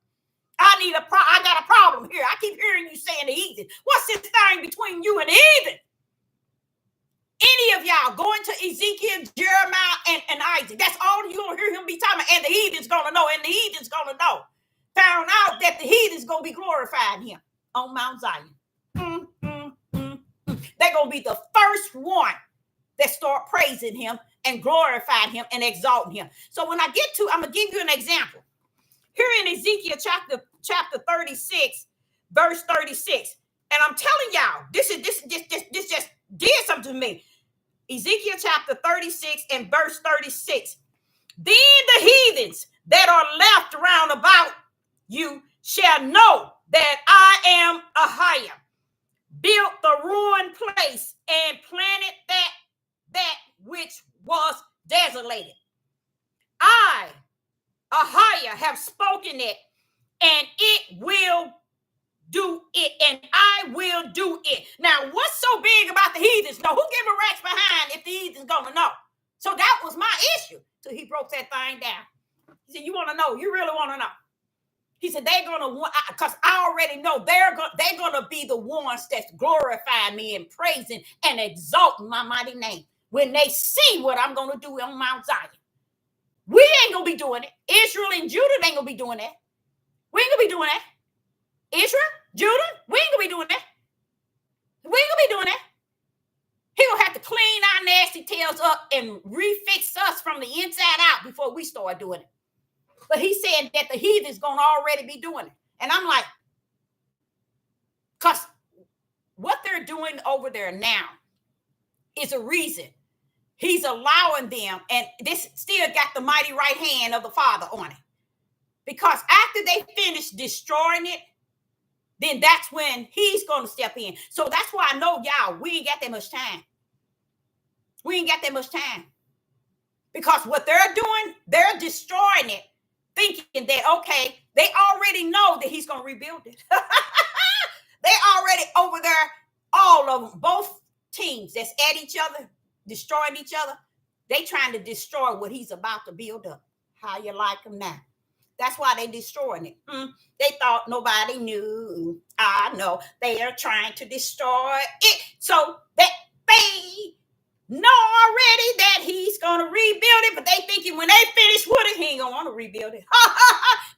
I got a problem here. I keep hearing you saying the heathen. What's this thing between you and the heathen? Any of y'all going to Ezekiel, Jeremiah, and Isaac. That's all you're going to hear him be talking about. And the heathen's going to know. And the heathen's going to know. Found out that the heathen's going to be glorifying him on Mount Zion. They're going to be the first one that start praising him and glorifying him and exalting him. So when I get to, I'm going to give you an example. Here in Ezekiel chapter chapter 36, verse 36. And I'm telling y'all, this just did something to me. Ezekiel chapter 36 and verse 36. Then the heathens that are left round about you shall know that I am Ahijah, built the ruined place and planted that which was desolated. I, Ahijah, have spoken it, and it will do it, and I will do it. Now, what's so big about the heathens? No, who give a rat's behind if the heathens gonna know? So that was my issue. So he broke that thing down. He said, you want to know? You really want to know? He said, they're going to, because I already know they're going to be the ones that's glorifying me and praising and exalting my mighty name when they see what I'm going to do on Mount Zion. We ain't going to be doing it. Israel and Judah ain't going to be doing that. We ain't going to be doing that. Israel, Judah, we ain't going to be doing that. We ain't going to be doing that. He going to have to clean our nasty tails up and refix us from the inside out before we start doing it. But he said that the heathen's going to already be doing it. And I'm like, because what they're doing over there now is a reason. He's allowing them, and this still got the mighty right hand of the Father on it. Because after they finish destroying it, then that's when he's going to step in. So that's why I know, y'all, we ain't got that much time. We ain't got that much time. Because what they're doing, they're destroying it, thinking that, okay, they already know that he's going to rebuild it. They already over there, all of them, both teams that's at each other, destroying each other. They trying to destroy what he's about to build up. How you like them now? That's why they destroying it. They thought nobody knew. I know. They are trying to destroy it. So that they know already that he's going to rebuild it, but they thinking when they finish with it, he ain't going to want to rebuild it.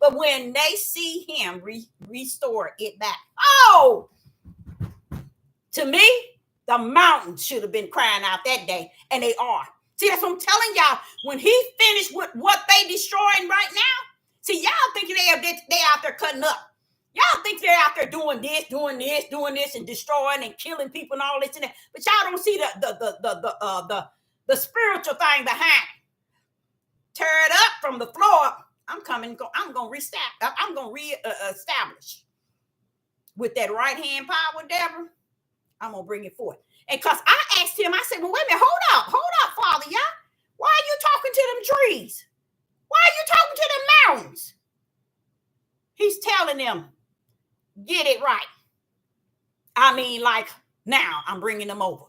But when they see him restore it back, oh, to me, the mountains should have been crying out that day, and they are. See, that's what I'm telling y'all. When he finished with what they destroying right now, see, y'all thinking they out there cutting up. Y'all think they're out there doing this, and destroying and killing people and all this and that. But y'all don't see the spiritual thing behind it. Tear it up from the floor. I'm going to reestablish with that right hand power, Deborah. I'm going to bring it forth. And because I asked him, I said, well, wait a minute, hold up, Father, y'all. Why are you talking to them trees? Why are you talking to them mountains? He's telling them, get it right. I mean, like, now I'm bringing them over.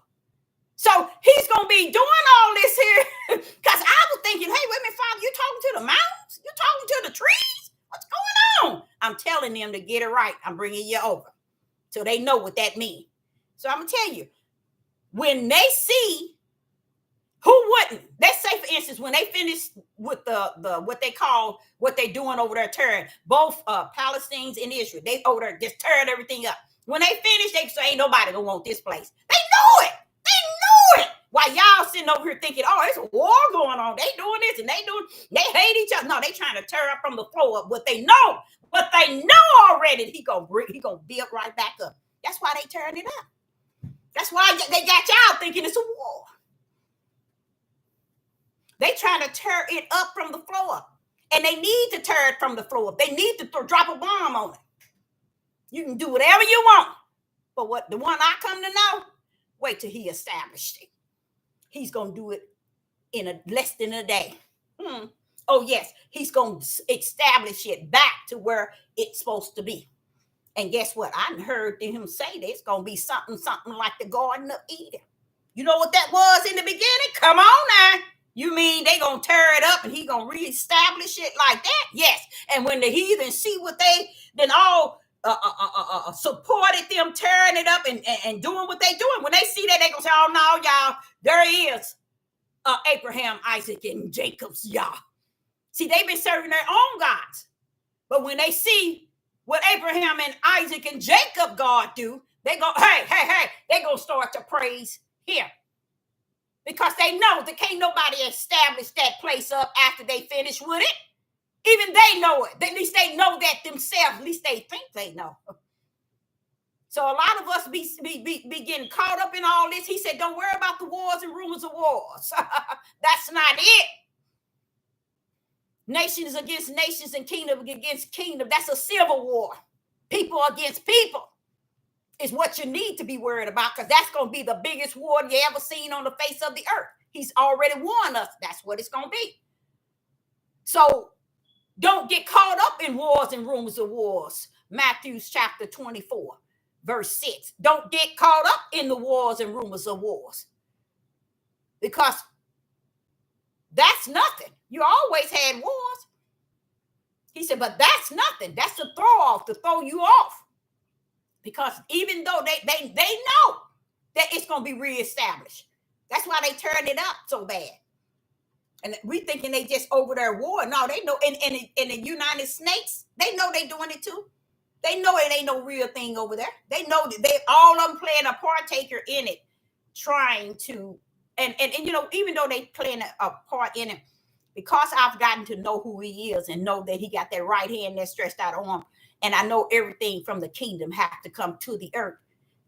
So he's going to be doing all this here. Because I was thinking, hey, wait a minute, Father, you talking to the mountains? You talking to the trees? What's going on? I'm telling them to get it right. I'm bringing you over. So they know what that means. So I'm going to tell you, when they see, who wouldn't? Let's say, for instance, when they finish with the what they're doing over there, tearing both Palestinians and Israel, they over there just tearing everything up. When they finish, they say, ain't nobody gonna want this place. They knew it. They knew it. While y'all sitting over here thinking, oh, there's a war going on. They doing this and they hate each other. No, they trying to tear up from the floor up what they know. What they know already, he gonna build right back up. That's why they tearing it up. That's why they got y'all thinking it's a war. They trying to tear it up from the floor. And they need to tear it from the floor. They need to drop a bomb on it. You can do whatever you want. But what the one I come to know, wait till he established it. He's going to do it in less than a day. Oh, yes. He's going to establish it back to where it's supposed to be. And guess what? I heard him say that it's going to be something like the Garden of Eden. You know what that was in the beginning? Come on now. You mean they going to tear it up and he going to reestablish it like that? Yes. And when the heathen see what they then all supported them tearing it up and doing what they doing, when they see that, they going to say, oh, no, y'all, there is Abraham, Isaac, and Jacob's Yah. See, they've been serving their own gods. But when they see what Abraham and Isaac and Jacob God do, they go, hey, they going to start to praise him. Because they know that can't nobody establish that place up after they finish with it. Even they know it. At least they know that themselves. At least they think they know. So a lot of us be getting caught up in all this. He said, don't worry about the wars and rumors of wars. That's not it. Nations against nations and kingdom against kingdom. That's a civil war. People against people is what you need to be worried about, because that's going to be the biggest war you ever seen on the face of the earth. He's already warned us. That's what it's going to be. So don't get caught up in wars and rumors of wars. Matthew chapter 24, verse 6. Don't get caught up in the wars and rumors of wars, because that's nothing. You always had wars. He said, but that's nothing. That's a throw off, to throw you off. Because even though they know that it's going to be reestablished. That's why they turned it up so bad. And we thinking they just over their war. No, they know. In the United States, they know they doing it too. They know it ain't no real thing over there. They know that they all of them playing a partaker in it, trying to, and you know, even though they playing a part in it, because I've gotten to know who he is and know that he got that right hand, that stretched out arm, and I know everything from the kingdom have to come to the earth.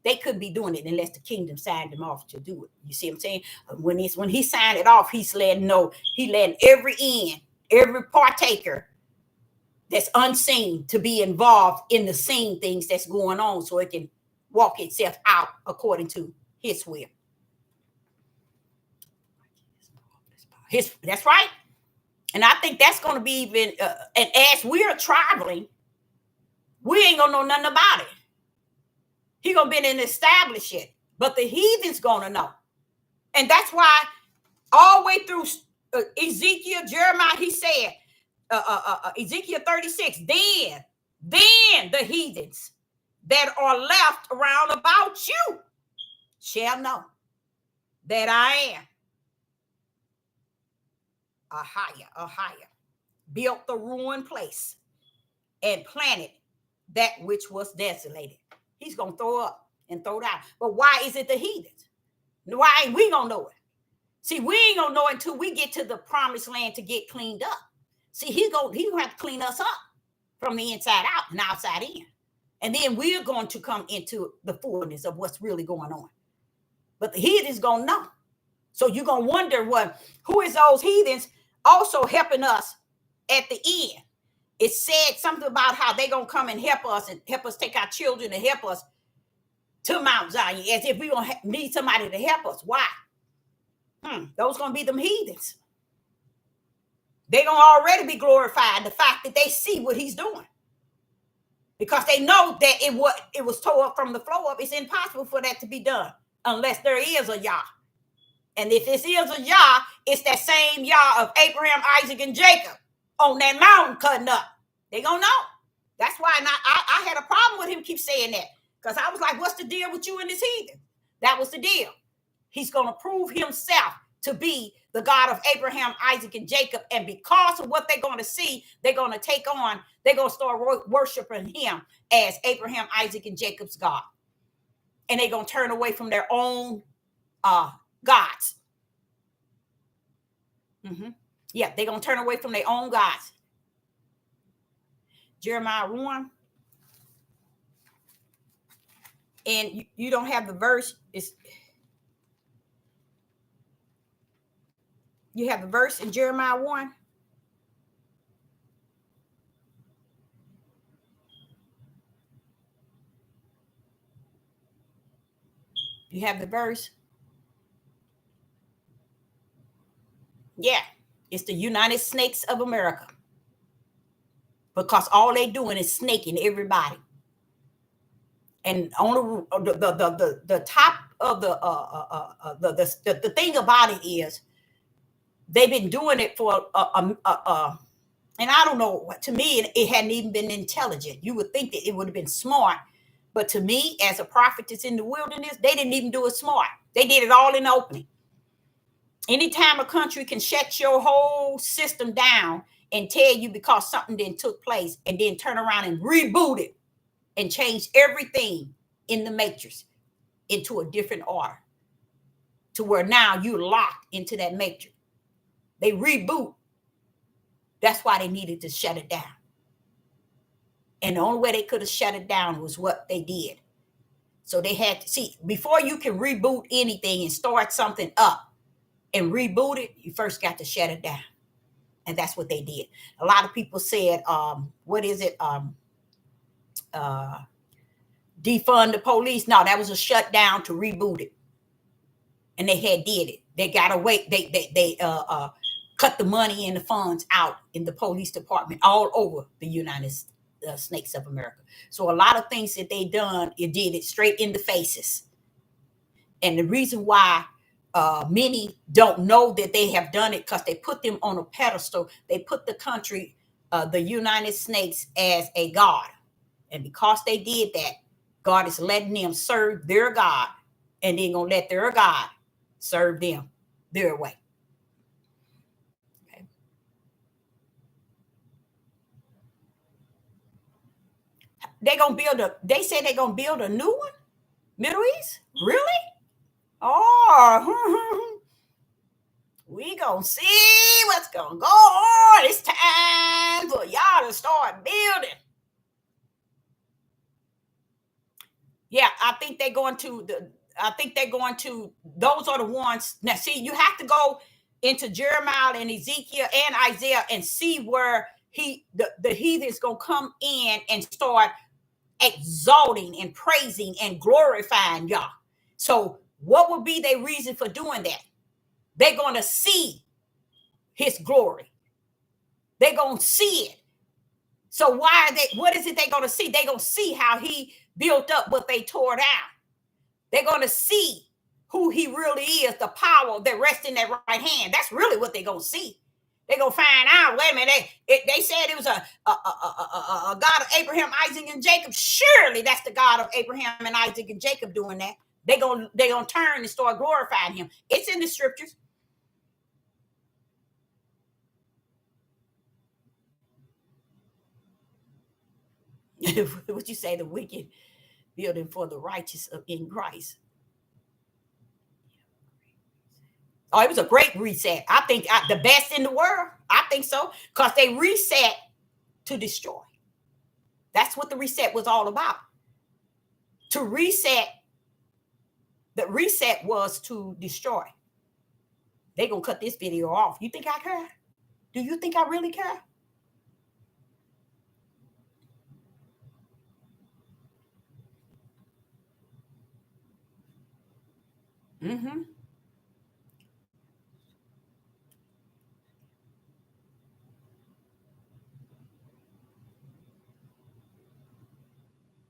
They couldn't be doing it unless the kingdom signed them off to do it. You see what I'm saying? When he signed it off, he's letting every partaker that's unseen to be involved in the seen things that's going on, so it can walk itself out according to his will. That's right. And I think that's going to be even, and as we're traveling, we ain't going to know nothing about it. He going to be and establish it, but the heathen's going to know. And that's why all the way through Ezekiel, Jeremiah, he said, Ezekiel 36, then the heathens that are left around about you shall know that I am Ahia, built the ruined place and planted that which was desolated. He's going to throw up and throw down. But why is it the heathens? Why ain't we going to know it? See, we ain't going to know it until we get to the promised land to get cleaned up. See, he's going to have to clean us up from the inside out and outside in. And then we're going to come into the fullness of what's really going on. But the heathens going to know. So you're going to wonder, who is those heathens also helping us at the end? It said something about how they're going to come and help us take our children and help us to Mount Zion, as if we're going to need somebody to help us. Why? Those going to be them heathens. They're going to already be glorified, the fact that they see what he's doing. Because they know that it was tore up from the floor up. It's impossible for that to be done unless there is a Yah. And if this is a Yah, it's that same Yah of Abraham, Isaac, and Jacob on that mountain cutting up. They gonna know. That's why I had a problem with him keep saying that. Because I was like, what's the deal with you and this heathen? That was the deal. He's gonna prove himself to be the God of Abraham, Isaac, and Jacob. And because of what they're going to see, they're going to take on, they're going to start worshiping him as Abraham, Isaac, and Jacob's God. And they're going to turn away from their own gods. Yeah, they're going to turn away from their own gods. Jeremiah 1. And you don't have the verse. You have the verse in Jeremiah 1. You have the verse. Yeah, it's the United Snakes of America. Because all they doing is snaking everybody. And on the top of the thing about it is, they've been doing it for and I don't know, to me it hadn't even been intelligent. You would think that it would have been smart, but to me, as a prophetess in the wilderness, they didn't even do it smart. They did it all in the opening. Anytime a country can shut your whole system down and tell you because something then took place, and then turn around and reboot it and change everything in the matrix into a different order, to where now you're locked into that matrix. They reboot That's why they needed to shut it down. And the only way they could have shut it down was what they did. So they had to see, before you can reboot anything and start something up and reboot it, you first got to shut it down. And that's what they did. A lot of people said, what is it? Defund the police. No, that was a shutdown to reboot it. And they had did it. They got away. They cut the money and the funds out in the police department all over the United States of America. So a lot of things that they done, it did it straight in the faces. And the reason why many don't know that they have done it, because they put them on a pedestal. They put the country, the United States, as a god. And because they did that, God is letting them serve their God, and they're going to let their God serve them their way. Okay. They say they're going to build a new one? Middle East? Really? Oh, we going to see what's going to go on. It's time for y'all to start building. Yeah, I think they're going to, those are the ones. Now, see, you have to go into Jeremiah and Ezekiel and Isaiah and see where the heathen's going to come in and start exalting and praising and glorifying Yah. So what would be their reason for doing that? They're going to see his glory. They're going to see it. So what is it they're going to see? They're going to see how he built up what they tore down. They're going to see who he really is, the power that rests in that right hand. That's really what they're going to see. They're going to find out, wait a minute, they said it was a God of Abraham, Isaac, and Jacob. Surely that's the God of Abraham and Isaac and Jacob doing that. They're going to turn and start glorifying him. It's in the scriptures. What you say, the wicked building for the righteous in Christ. Oh, it was a great reset. I think the best in the world. I think so, because they reset to destroy. That's what the reset was all about. To reset. The reset was to destroy. They're going to cut this video off. You think I care? Do you think I really care? Mm-hmm.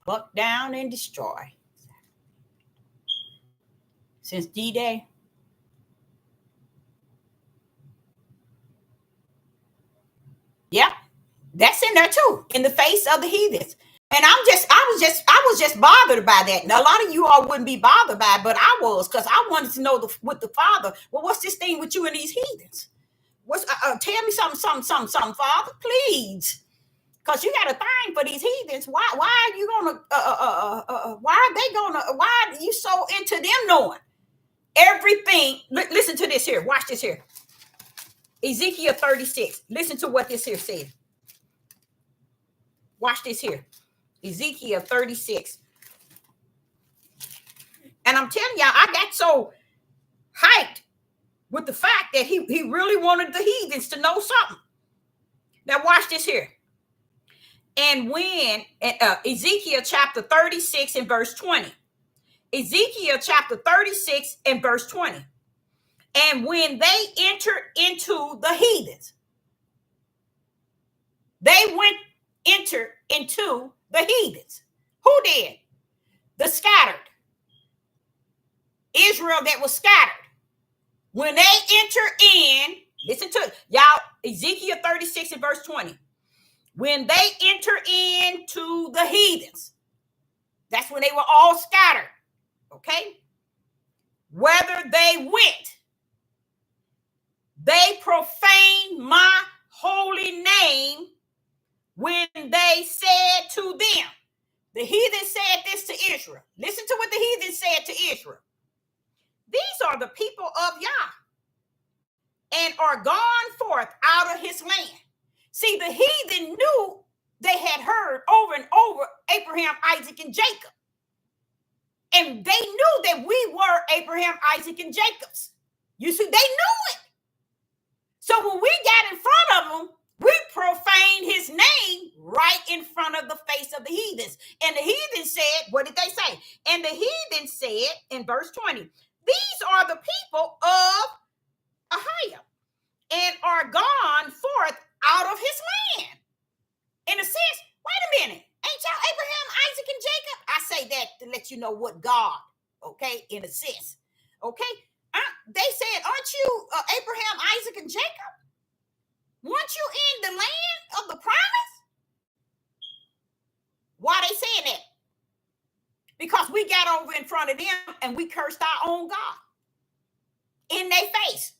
Buck down and destroy. Since D-Day. Yeah, that's in there too, in the face of the heathens. And I was just bothered by that. Now, a lot of you all wouldn't be bothered by it, but I was, because I wanted to know with the Father. Well, what's this thing with you and these heathens? Tell me something, Father, please. Because you got a thing for these heathens. Why are you gonna? Why are you so into them knowing everything? Listen to this here. Watch this here. Ezekiel 36. Listen to what this here says. Watch this here. Ezekiel 36. And I'm telling y'all, I got so hyped with the fact that he really wanted the heathens to know something. Now watch this here. And when Ezekiel chapter 36 and verse 20. Ezekiel chapter 36 and verse 20. And when they entered into the heathens, they entered into the heathens. Who did? The scattered. Israel that was scattered. When they enter in, listen to it, y'all, Ezekiel 36 and verse 20. When they enter into the heathens, that's when they were all scattered. Okay? Whether they went, they profaned my holy name when they said to them, the heathen said this to Israel. Listen to what the heathen said to Israel. These are the people of Yah and are gone forth out of his land. See, the heathen knew, they had heard over and over Abraham, Isaac, and Jacob. And they knew that we were Abraham, Isaac, and Jacob's. You see, they knew it. So when we got in front of them, we profaned his name right in front of the face of the heathens. And the heathen said, what did they say? And the heathen said in verse 20, these are the people of Ahiah and are gone forth out of his land. In a sense, wait a minute. Ain't y'all Abraham, Isaac, and Jacob? I say that to let you know what God, okay, in a sense. Okay? They said, aren't you Abraham, Isaac, and Jacob? Weren't you in the land of the promise? Why they saying that? Because we got over in front of them and we cursed our own God in their face.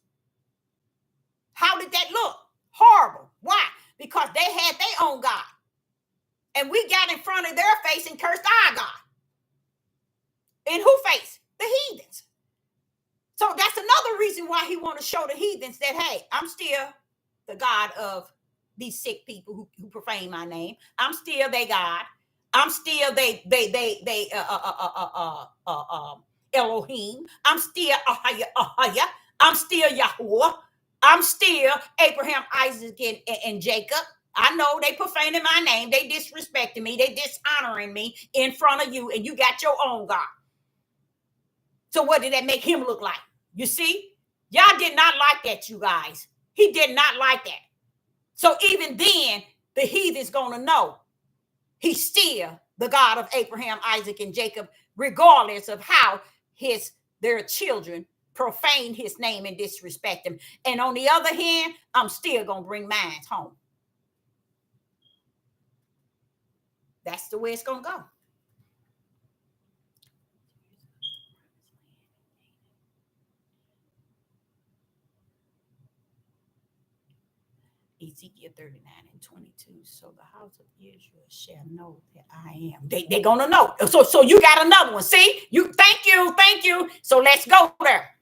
How did that look? Horrible. Why? Because they had their own God. And we got in front of their face and cursed our God. In who face? The heathens. So that's another reason why he want to show the heathens that, hey, I'm still the God of these sick people who profane my name. I'm still their God. I'm still Elohim. I'm still Ahaya. I'm still Yahuwah. I'm still Abraham, Isaac, and Jacob. I know they profaning my name. They disrespecting me. They dishonoring me in front of you, and you got your own God. So what did that make him look like? You see, y'all did not like that, you guys. He did not like that. So even then, the heathen's going to know he's still the God of Abraham, Isaac, and Jacob, regardless of how their children profane his name and disrespect him. And on the other hand, I'm still going to bring mine home. That's the way it's going to go. Ezekiel 39 and 22. So the house of Israel shall know that I am. They're going to know. So you got another one. See? Thank you. So let's go there.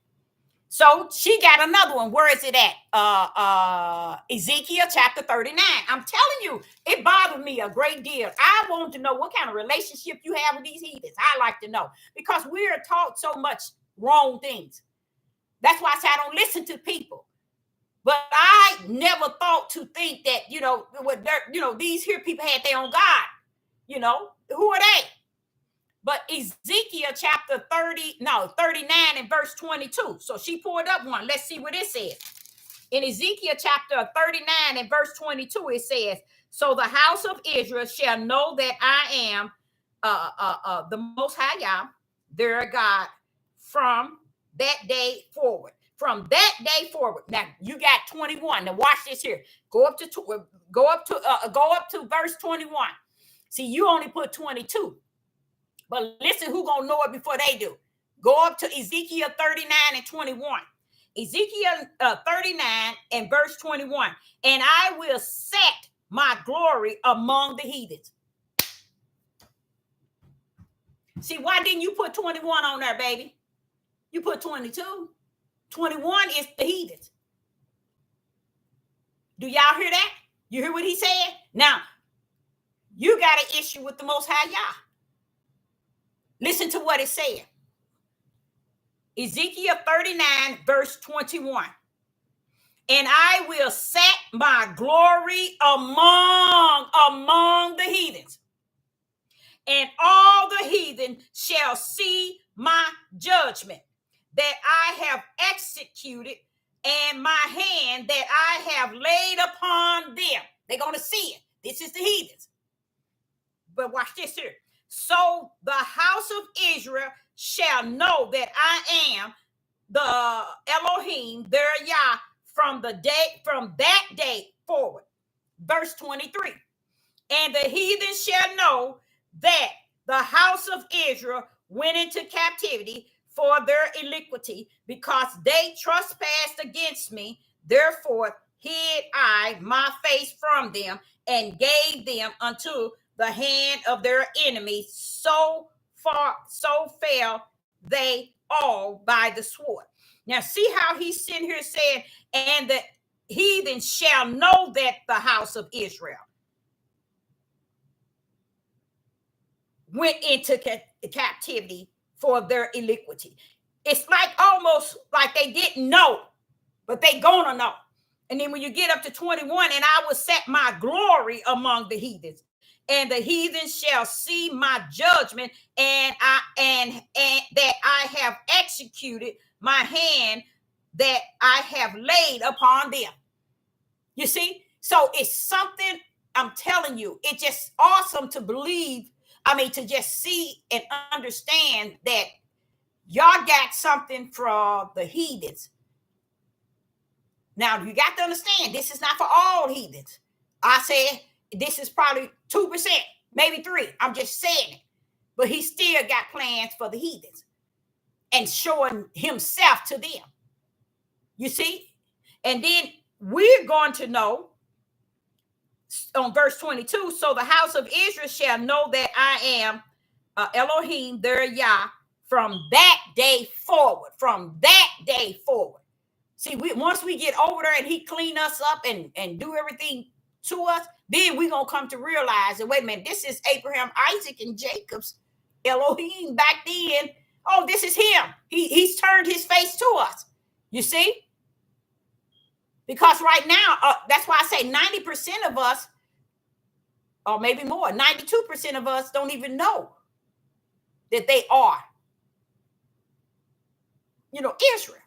So she got another one. Where is it at? Ezekiel chapter 39. I'm telling you, it bothered me a great deal. I want to know what kind of relationship you have with these heathens. I like to know, because we are taught so much wrong things. That's why I say I don't listen to people. But I never thought to think that, these here people had their own God. Who are they? But Ezekiel chapter 39 and verse 22. So she pulled up one. Let's see what it says. In Ezekiel chapter 39 and verse 22, it says, so the house of Israel shall know that I am the Most High Yah, their God, from that day forward. From that day forward. Now you got 21. Now watch this here. Go up to verse 21. See, you only put 22. But listen, who gonna know it before they do? Go up to Ezekiel 39 and 21. Ezekiel 39 and verse 21. And I will set my glory among the heathens. See, why didn't you put 21 on there, baby? You put 22. 21 is the heathens. Do y'all hear that? You hear what he said? Now, you got an issue with the Most High Yah. Listen to what it said. Ezekiel 39, verse 21. And I will set my glory among the heathens. And all the heathen shall see my judgment that I have executed, and my hand that I have laid upon them. They're going to see it. This is the heathens. But watch this here. So the house of Israel shall know that I am the Elohim, their Yah, from that day forward. Verse 23. And the heathen shall know that the house of Israel went into captivity for their iniquity, because they trespassed against me. Therefore hid I my face from them, and gave them unto the hand of their enemies. So fell they all by the sword. Now see how he's sitting here saying, and heathen shall know that the house of Israel went into captivity for their iniquity. It's like almost like they didn't know, but they gonna know. And then when you get up to 21, and I will set my glory among the heathens, and the heathen shall see my judgment, and that I have executed my hand that I have laid upon them. You see? So it's something, I'm telling you, it's just awesome to believe. I mean, to just see and understand that y'all got something from the heathens. Now, you got to understand, this is not for all heathens. I said this is probably 2%, maybe 3%. I'm just saying it. But he still got plans for the heathens and showing himself to them. You see? And then we're going to know on verse 22, so the house of Israel shall know that I am Elohim, their Yah, from that day forward. From that day forward. See, once we get over there and he clean us up and do everything to us, then we're going to come to realize that, wait a minute, this is Abraham, Isaac, and Jacob's Elohim back then. Oh, this is him. He's turned his face to us. You see? Because right now, that's why I say 90% of us, or maybe more, 92% of us don't even know that they are, Israel.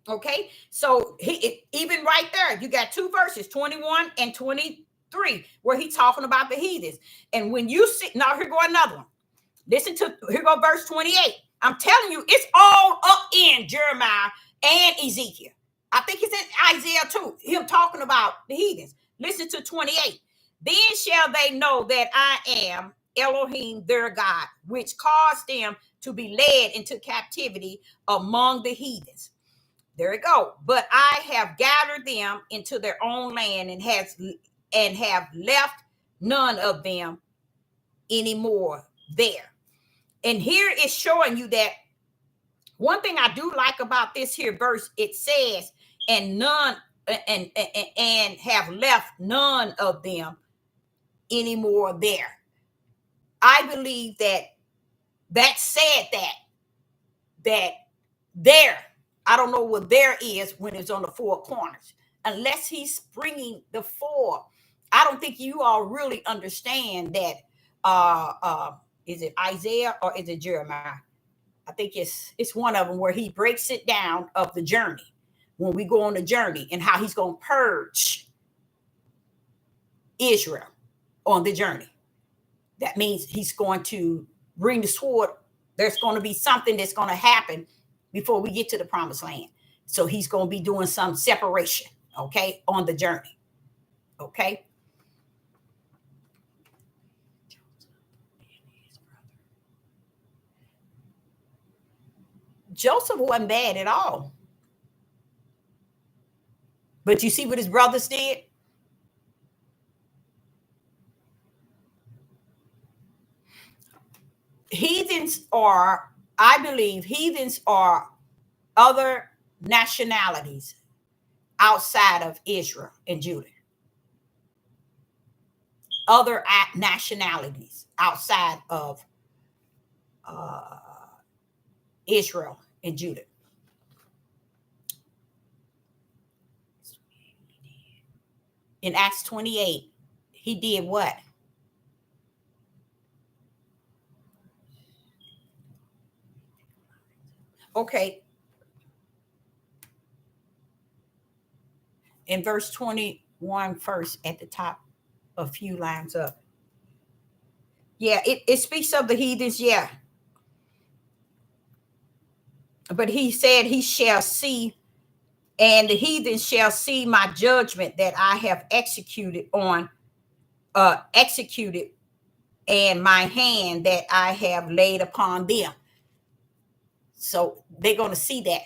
Okay, so even right there, you got 2 verses, 21 and 23, where he's talking about the heathens. And when you see, now here go another one. Listen to, here go verse 28. I'm telling you, it's all up in Jeremiah and Ezekiel. I think it's in Isaiah too, him talking about the heathens. Listen to 28. Then shall they know that I am Elohim, their God, which caused them to be led into captivity among the heathens. There we go. But I have gathered them into their own land and have left none of them anymore there. And here it's showing you that one thing I do like about this here verse, it says, and none and have left none of them anymore there. I believe that said that there, I don't know what there is when it's on the 4 corners, unless he's bringing the 4. I don't think you all really understand that. Is it Isaiah or is it Jeremiah? I think it's one of them where he breaks it down of the journey, when we go on the journey, and how he's going to purge Israel on the journey. That means he's going to bring the sword. There's going to be something that's going to happen before we get to the promised land. So he's going to be doing some separation, okay, on the journey. Okay. Joseph wasn't bad at all. But you see what his brothers did? I believe heathens are other nationalities outside of Israel and Judah. Other nationalities outside of Israel and Judah. In Acts 28, he did what? Okay. In verse 21 first at the top, a few lines up. Yeah, it speaks of the heathens, yeah. But he said he shall see, and the heathens shall see my judgment that I have executed and my hand that I have laid upon them. So they're going to see that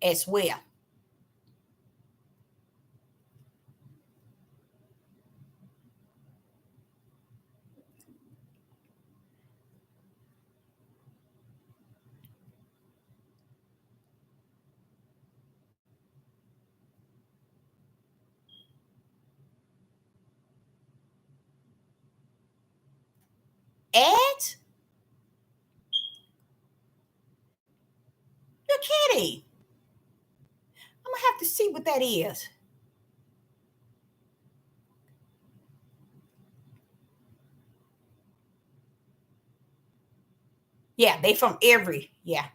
as well. ads? You're kidding. I'm gonna have to see what that is. Yeah, they from every, yeah.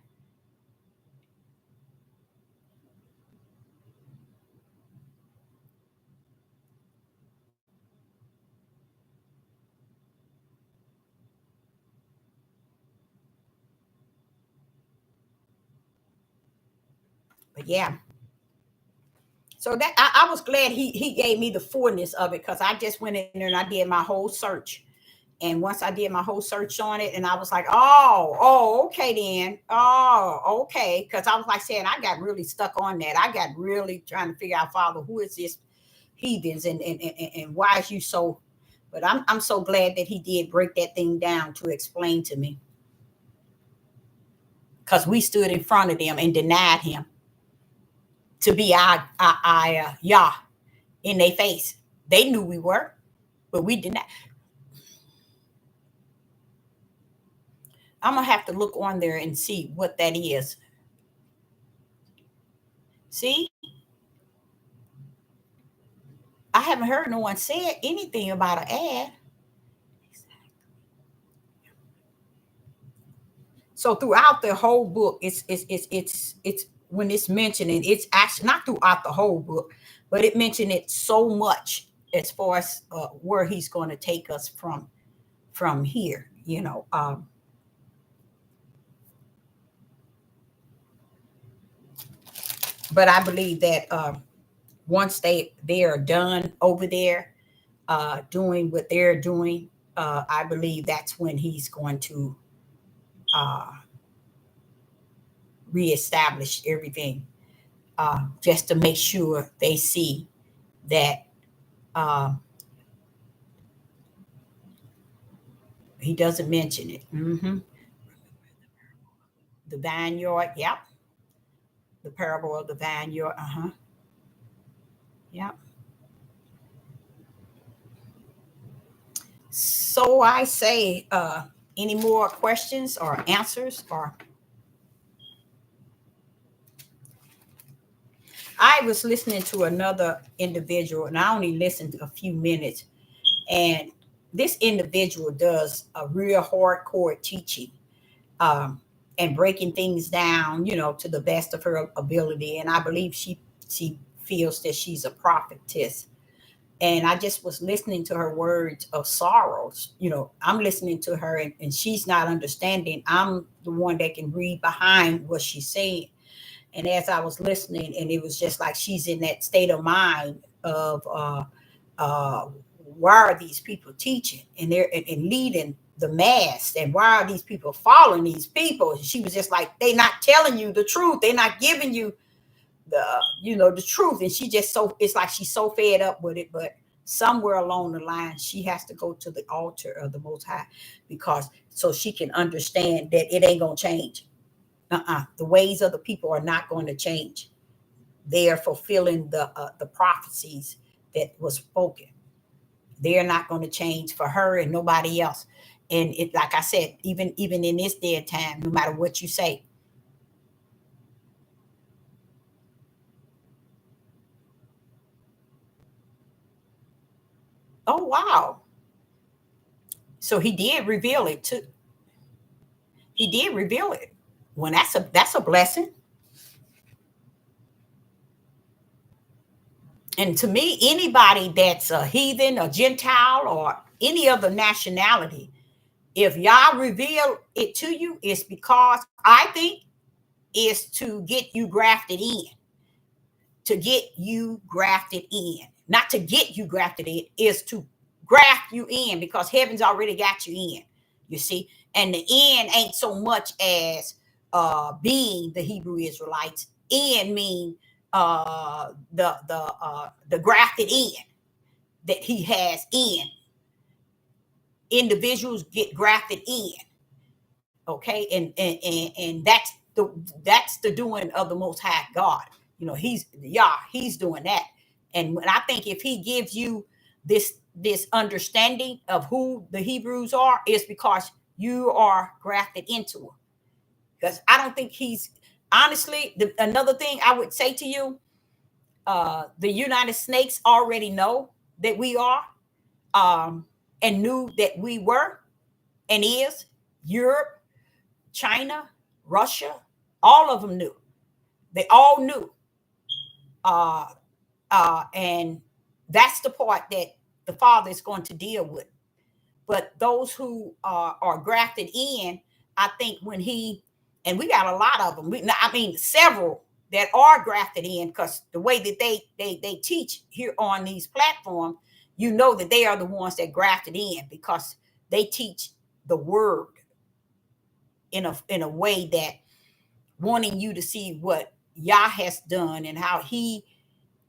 But yeah. So that I was glad he gave me the fullness of it, because I just went in there and I did my whole search. And once I did my whole search on it, and I was like, oh, okay then. Oh, okay. Because I was like saying, I got really stuck on that. I got really trying to figure out, Father, who is this heathens, and why is you so? But I'm so glad that he did break that thing down to explain to me. Because we stood in front of them and denied him to be our Yah in their face. They knew we were, but we did not. I'm gonna have to look on there and see what that is. See, I haven't heard no one say anything about an ad. So throughout the whole book, it's when it's mentioning, it's actually not throughout the whole book, but it mentioned it so much as far as where he's going to take us from here. But I believe that once they are done over there doing what they're doing, I believe that's when he's going to uh, reestablish everything, just to make sure they see that he doesn't mention it. The vineyard, yep. The parable of the vineyard, yep. So I say, any more questions or answers? Or I was listening to another individual, and I only listened a few minutes, and this individual does a real hardcore teaching, and breaking things down, to the best of her ability. And I believe she feels that she's a prophetess. And I just was listening to her words of sorrows. I'm listening to her, and she's not understanding. I'm the one that can read behind what she's saying. And as I was listening, and it was just like she's in that state of mind of uh, why are these people teaching and they're and leading the mass, and why are these people following these people? And she was just like, they're not telling you the truth. They're not giving you the truth. And she just, so it's like she's so fed up with it. But somewhere along the line, she has to go to the altar of the Most High, because so she can understand that it ain't gonna change. The ways of the people are not going to change. They are fulfilling the prophecies that was spoken. They're not going to change for her and nobody else. And it, like I said, even in this day and time, no matter what you say. Oh wow! So he did reveal it too. He did reveal it. Well, that's a blessing. And to me, anybody that's a heathen, a Gentile, or any other nationality, if y'all reveal it to you, it's because I think is to get you grafted in. To get you grafted in. Not to get you grafted in, is to graft you in, because heaven's already got you in. You see? And the in ain't so much as being the Hebrew Israelites. In mean the grafted in that he has in. Individuals get grafted in. Okay, and that's the doing of the Most High God. He's Yah. He's doing that. And I think if he gives you this this understanding of who the Hebrews are is because you are grafted into them. Because I don't think he's honestly another thing I would say to you, the United Snakes already know that we are, and knew that we were and is. Europe, China, Russia, all of them knew. They all knew. And that's the part that the Father is going to deal with. But those who are grafted in, I think when and we got a lot of them. Several that are grafted in, because the way that they teach here on these platforms, you know that they are the ones that grafted in, because they teach the word in a way that wanting you to see what Yah has done and how he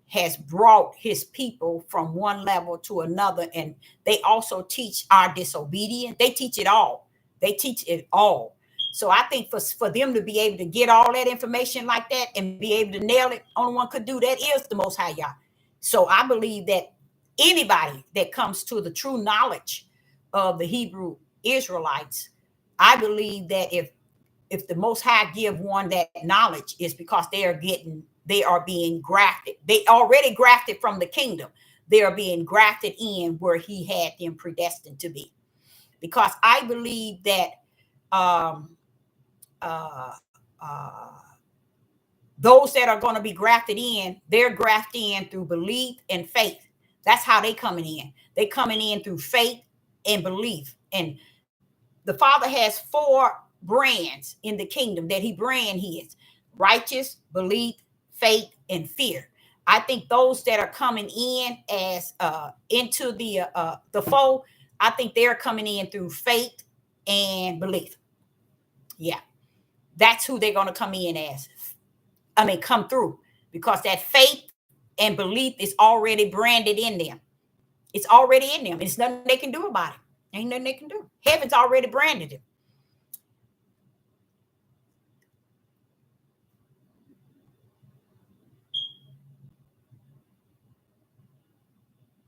has brought his people from one level to another. And they also teach our disobedience. They teach it all. They teach it all. So I think for them to be able to get all that information like that and be able to nail it, only one could do that is the Most High Yah. So I believe that anybody that comes to the true knowledge of the Hebrew Israelites, I believe that if the Most High give one that knowledge, is because they are being grafted. They already grafted from the kingdom. They are being grafted in where he had them predestined to be. Because I believe that those that are going to be grafted in, they're grafted in through belief and faith. That's how they coming in. They coming in through faith and belief. And the Father has 4 brands in the kingdom that he brand his: righteous, belief, faith, and fear. I think those that are coming in as into the fold, I think they're coming in through faith and belief. Yeah, that's who they're going to come in as. Come through, because that faith and belief is already branded in them. It's already in them. There's nothing they can do about it. Ain't nothing they can do. Heaven's already branded it.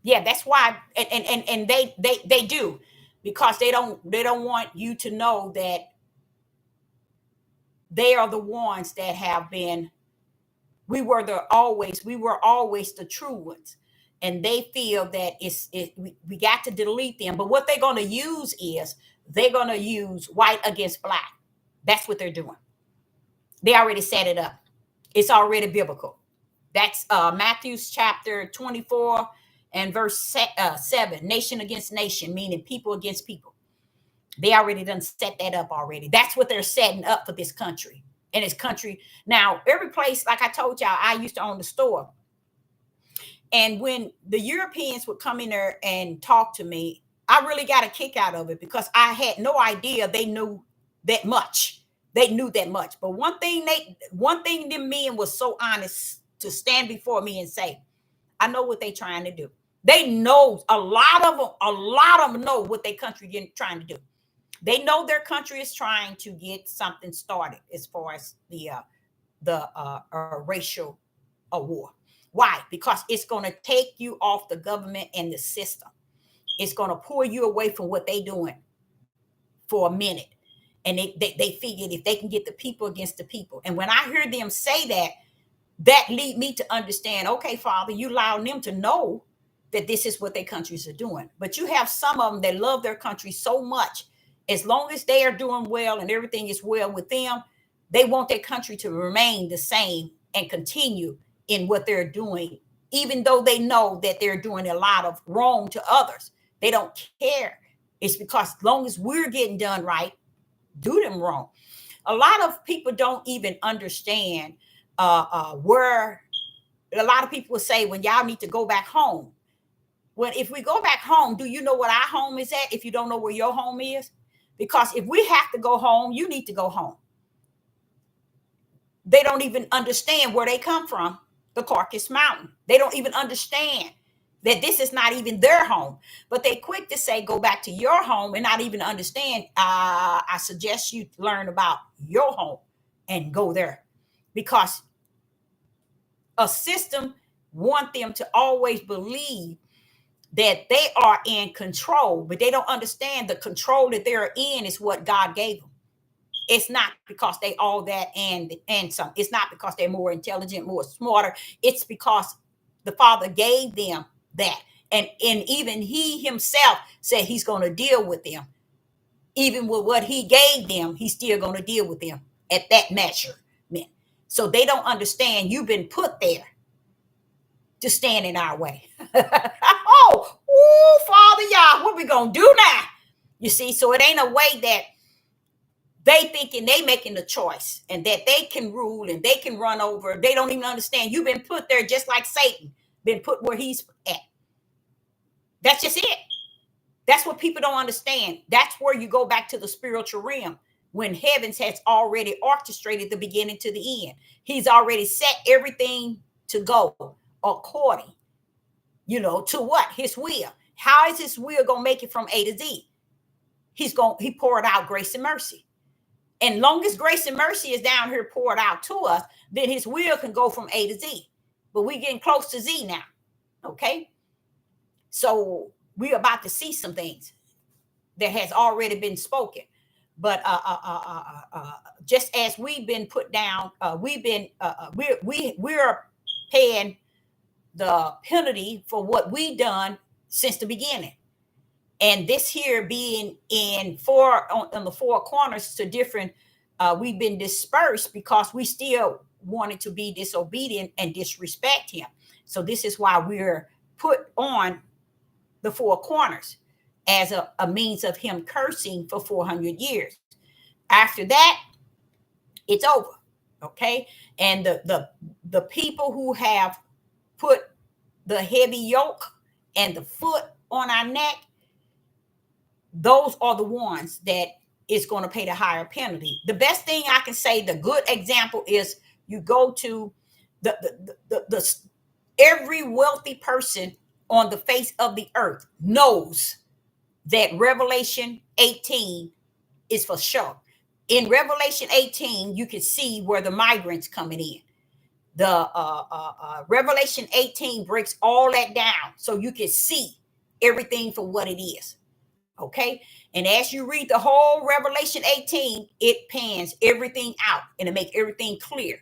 Yeah, that's why, and they do, because they don't want you to know that they are the ones that have been. We were always the true ones, and they feel that we got to delete them. But what they're going to use is they're going to use white against black. That's what they're doing. They already set it up. It's already biblical. That's Matthew's chapter 24 and verse 7. Nation against nation, meaning people against people. They already done set that up already. That's what they're setting up for this country. And this country now, every place, like I told y'all, I used to own the store. And when the Europeans would come in there and talk to me, I really got a kick out of it, because I had no idea they knew that much. They knew that much. But one thing them men was so honest to stand before me and say, I know what they trying to do. They know a lot of them know what their country trying to do. They know their country is trying to get something started as far as the racial war. Why? Because it's going to take you off the government and the system. It's going to pull you away from what they're doing for a minute. And they figured if they can get the people against the people. And when I hear them say that, that lead me to understand, okay, Father, you allow them to know that this is what their countries are doing. But you have some of them that love their country so much. As long as they are doing well and everything is well with them, they want their country to remain the same and continue in what they're doing, even though they know that they're doing a lot of wrong to others. They don't care. It's because as long as we're getting done right, do them wrong. A lot of people don't even understand where a lot of people will say, when y'all need to go back home. Well, if we go back home, do you know what our home is at if you don't know where your home is? Because if we have to go home, you need to go home. They don't even understand where they come from, the Caucasus Mountain. They don't even understand that this is not even their home. But they quick to say, go back to your home, and not even understand. I suggest you learn about your home and go there. Because a system want them to always believe that they are in control, but they don't understand the control that they're in is what God gave them. It's not because they all that and some. It's not because they're more intelligent, more smarter. It's because the Father gave them that. And even he himself said he's going to deal with them. Even with what he gave them, he's still going to deal with them at that measurement. So they don't understand you've been put there to stand in our way. Father, y'all, what we going to do now? You see, so it ain't a way that they thinking they making the choice and that they can rule and they can run over. They don't even understand. You've been put there just like Satan been put where he's at. That's just it. That's what people don't understand. That's where you go back to the spiritual realm when heavens has already orchestrated the beginning to the end. He's already set everything to go according, to what? His will. How is his will going to make it from A to Z? He poured out grace and mercy. And long as grace and mercy is down here poured out to us, then his will can go from A to Z. But we're getting close to Z now. Okay? So we're about to see some things that has already been spoken. But just as we've been put down, we're paying the penalty for what we've done since the beginning. And this here being on the four corners to different, we've been dispersed because we still wanted to be disobedient and disrespect him. So this is why we're put on the four corners as a means of him cursing for 400 years. After that, it's over. Okay. And the people who have put the heavy yoke and the foot on our neck, those are the ones that is going to pay the higher penalty. The best thing I can say, the good example is you go to the every wealthy person on the face of the earth knows that Revelation 18 is for sure. In Revelation 18, you can see where the migrants coming in. The Revelation 18 breaks all that down so you can see everything for what it is. Okay. And as you read the whole Revelation 18, it pans everything out and it makes everything clear.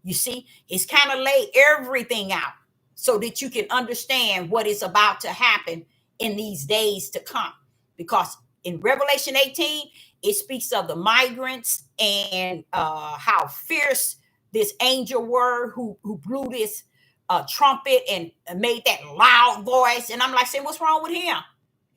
You see, it's kind of lay everything out so that you can understand what is about to happen in these days to come. Because in Revelation 18, it speaks of the migrants and how fierce this angel were who blew this trumpet and made that loud voice. And I'm like saying, what's wrong with him?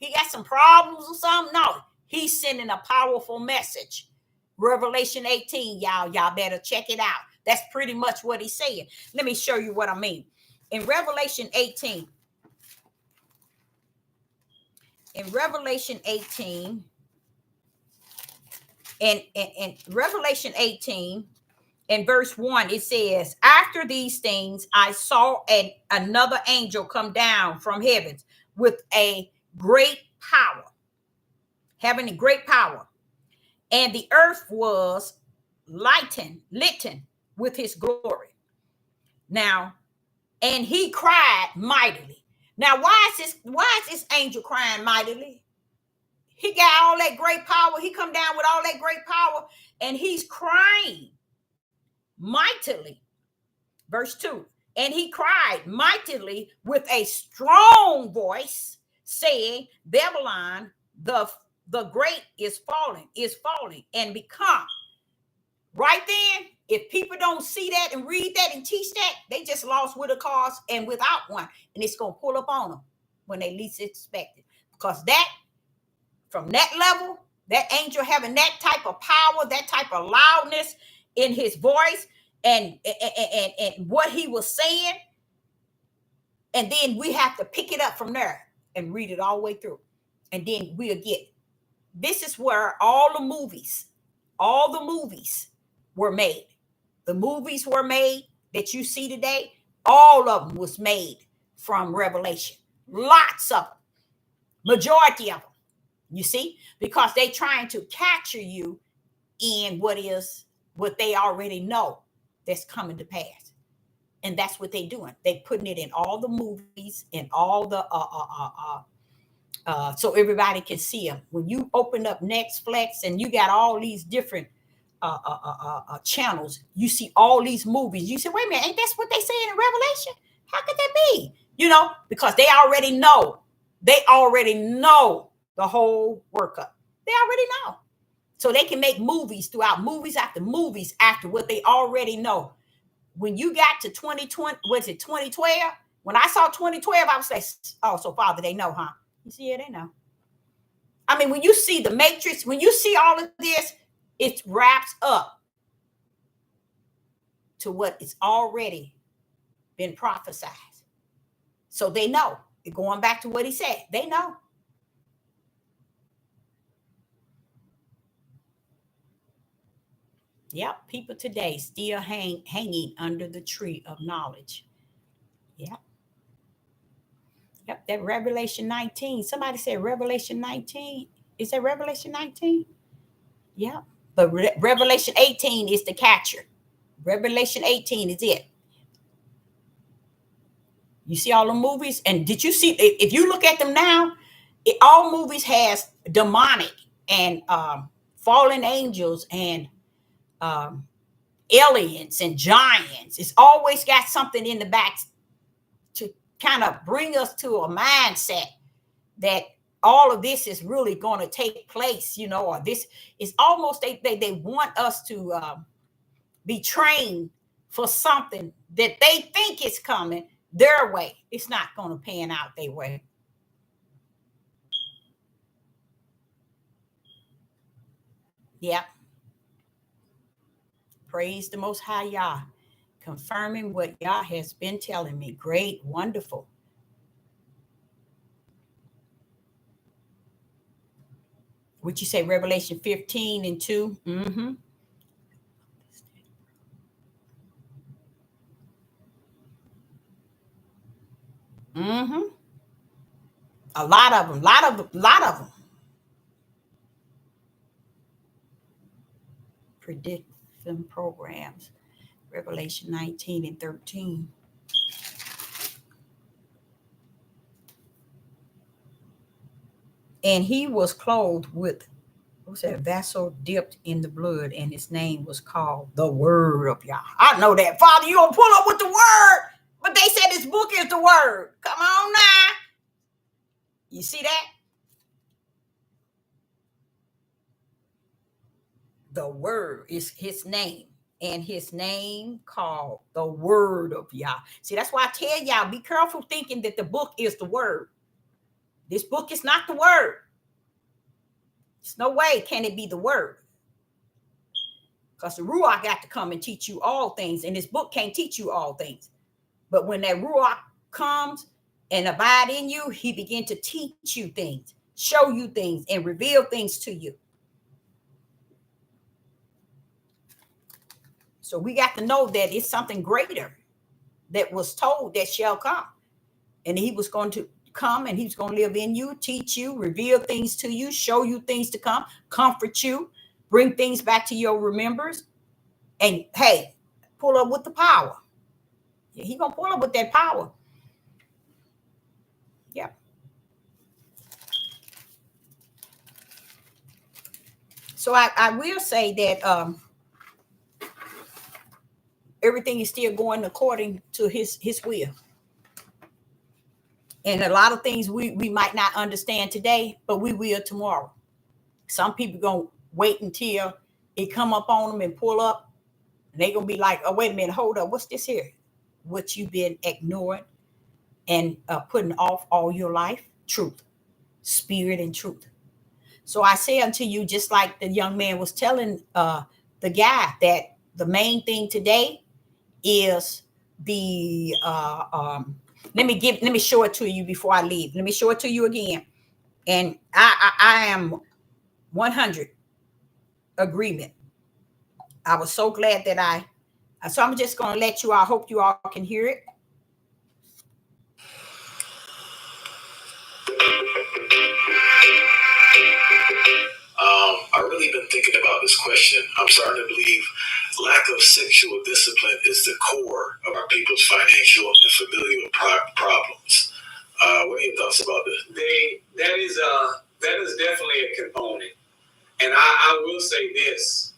He got some problems or something? No, he's sending a powerful message. Revelation 18, y'all better check it out. That's pretty much what he's saying. Let me show you what I mean. In Revelation 18, and Revelation 18 in verse 1, it says, after these things, I saw another angel come down from heavens with a great power, having a great power. And the earth was lightened with his glory. Now, and he cried mightily. Now, why is this angel crying mightily? He got all that great power. He come down with all that great power and he's crying mightily. Verse 2, and he cried mightily with a strong voice, saying, Babylon, the great is falling and become. Right then, if people don't see that and read that and teach that, they just lost with a cause and without one. And it's going to pull up on them when they least expect it. Because that, from that level, that angel having that type of power, that type of loudness in his voice and what he was saying. And then we have to pick it up from there and read it all the way through. And then we'll get it. This is where all the movies were made. The movies were made that you see today. All of them was made from Revelation. Lots of them. Majority of them. You see? Because they trying to capture you in what they already know that's coming to pass. And that's what they're doing. They putting it in all the movies and all the so everybody can see them. When you open up Netflix and you got all these different channels, you see all these movies. You say, wait a minute, ain't that's what they say in Revelation? How could that be? You know, because they already know. They already know the whole workup. They already know. So they can make movies throughout movies after what they already know. When you got to 2020, was it 2012? When I saw 2012, I was like, oh, so Father, they know, huh? You see, yeah, they know. I mean, when you see the Matrix, when you see all of this, it wraps up to what it's already been prophesied. So they know. Going back to what he said, they know. Yep, people today still hanging under the tree of knowledge. Yep. Yep, that Revelation 19. Somebody said Revelation 19. Is that Revelation 19? Yeah. But Revelation 18 is the catcher. Revelation 18 is it. You see all the movies? And did you see, if you look at them now, all movies has demonic and fallen angels and aliens and giants. It's always got something in the back to kind of bring us to a mindset that all of this is really going to take place, you know, or this is almost, they want us to be trained for something that they think is coming their way. It's not going to pan out their way. Yeah. Praise the Most High Yah, confirming what Yah has been telling me. Great, wonderful. Would you say Revelation 15 and 2? Mm-hmm. Mm-hmm. A lot of them. Lot of them. Prediction programs. Revelation 19 and 13. And he was clothed with, what's that, vessel dipped in the blood, and his name was called the Word of Yah. I know that. Father, you gonna pull up with the Word, but they said this book is the Word. Come on now. You see that? The Word is his name, and his name called the Word of Yah. See, that's why I tell y'all, be careful thinking that the book is the Word. This book is not the Word. There's no way can it be the Word. Because the Ruach got to come and teach you all things, and this book can't teach you all things. But when that Ruach comes and abide in you, he begin to teach you things, show you things, and reveal things to you. So we got to know that it's something greater that was told that shall come. And he was going to come and he's going to live in you, teach you, reveal things to you, show you things to come, comfort you, bring things back to your remembrance. And hey, pull up with the power. He going to pull up with that power. Yeah. So I will say that everything is still going according to his will. And a lot of things we might not understand today, but we will tomorrow. Some people going to wait until it come up on them and pull up. And they're going to be like, oh, wait a minute, hold up. What's this here? What you've been ignoring and putting off all your life? Truth, spirit, and truth. So I say unto you, just like the young man was telling the guy, that the main thing today is the let me show it to you before I leave. Let me show it to you again. And I am 100 agreement. I was so glad that so I'm just going to let you, I hope you all can hear it. I've really been thinking about this question. I'm starting to believe lack of sexual discipline is the core of our people's financial and familial problems. What are your thoughts about this? That is definitely a component. And I will say this,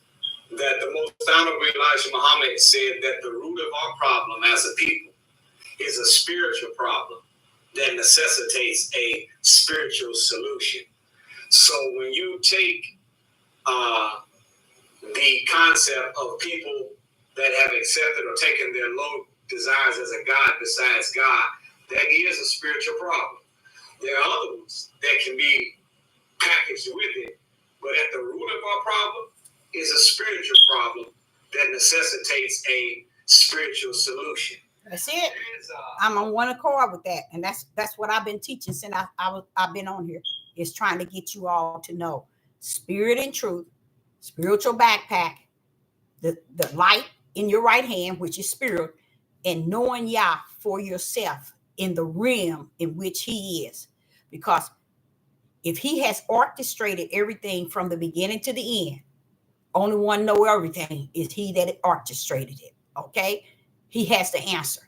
that the most honorable Elijah Muhammad said that the root of our problem as a people is a spiritual problem that necessitates a spiritual solution. So when you take the concept of people that have accepted or taken their low desires as a God besides God, that is a spiritual problem. There are other ones that can be packaged with it, but at the root of our problem is a spiritual problem that necessitates a spiritual solution. That's it. I'm on one accord with that, and that's what I've been teaching since I've been on here. Is trying to get you all to know spirit and truth, spiritual backpack, the light in your right hand, which is spirit, and knowing Yah for yourself in the realm in which He is, because if He has orchestrated everything from the beginning to the end, only one know everything is He that orchestrated it. Okay, He has the answer.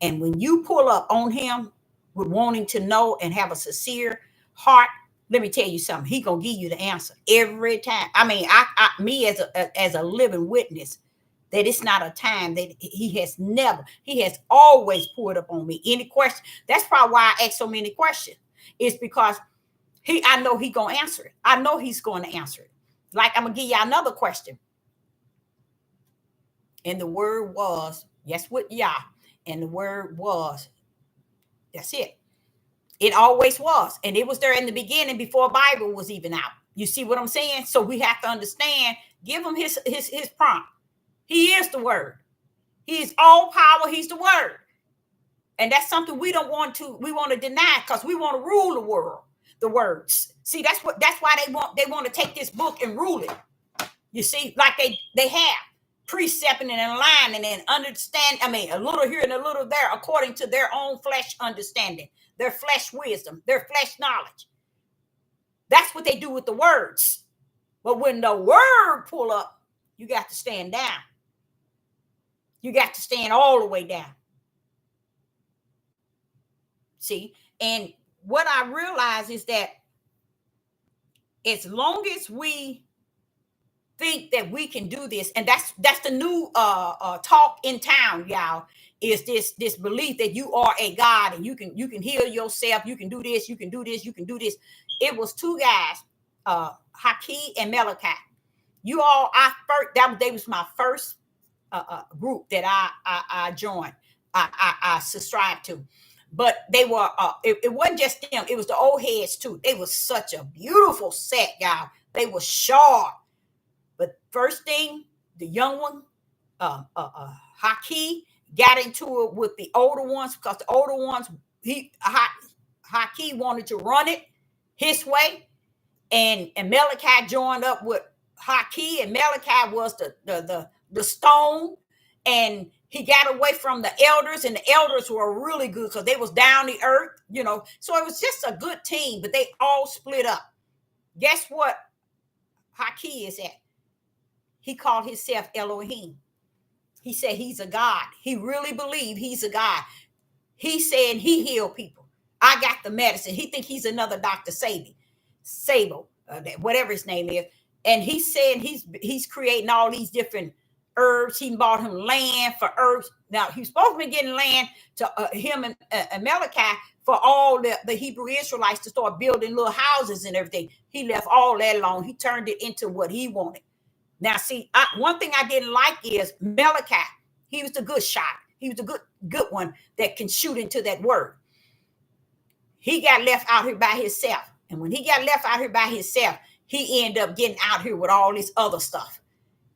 And when you pull up on Him with wanting to know and have a sincere heart, let me tell you something. He gonna give you the answer every time. I mean, me as a living witness, that it's not a time that He has always poured up on me. Any question? That's probably why I ask so many questions. It's because I know He gonna answer it. I know He's going to answer it. Like, I'm gonna give you another question. And the word was, yes, with Yah. And the word was, that's it. It always was. And it was there in the beginning before Bible was even out. You see what I'm saying? So we have to understand, give Him his prompt. He is the word. He is all power. He's the word. And that's something we want to deny, because we want to rule the world, the words. See, that's why they want to take this book and rule it. You see, like they have precepting and aligning and understand. I mean, a little here and a little there, according to their own flesh understanding, their flesh wisdom, their flesh knowledge. That's what they do with the words. But when the word pull up, you got to stand down. You got to stand all the way down. See, and what I realize is that as long as we think that we can do this, and that's the new talk in town, y'all, is this belief that you are a God and you can heal yourself, you can do this, you can do this, you can do this. It was two guys, Haki and Malachi. You all, they was my first group that I joined, I subscribed to. But they were, it wasn't just them, it was the old heads too. They was such a beautiful set, y'all. They were sharp. But first thing, the young one, Haki, got into it with the older ones, because the older ones, Haki wanted to run it his way, and Malachi joined up with Haki, and Malachi was the stone, and he got away from the elders, and the elders were really good because they was down the earth, So it was just a good team, but they all split up. Guess what Haki is at? He called himself Elohim. He said he's a God. He really believed he's a God. He said he healed people. I got the medicine. He think he's another Dr. Sable, whatever his name is. And he said he's creating all these different herbs. He bought him land for herbs. Now, he was supposed to be getting land to him and Malachi for all the Hebrew Israelites to start building little houses and everything. He left all that alone. He turned it into what he wanted. Now, see, one thing I didn't like is Malachi. He was the good shot. He was the good one that can shoot into that word. He got left out here by himself. And when he got left out here by himself, he ended up getting out here with all this other stuff.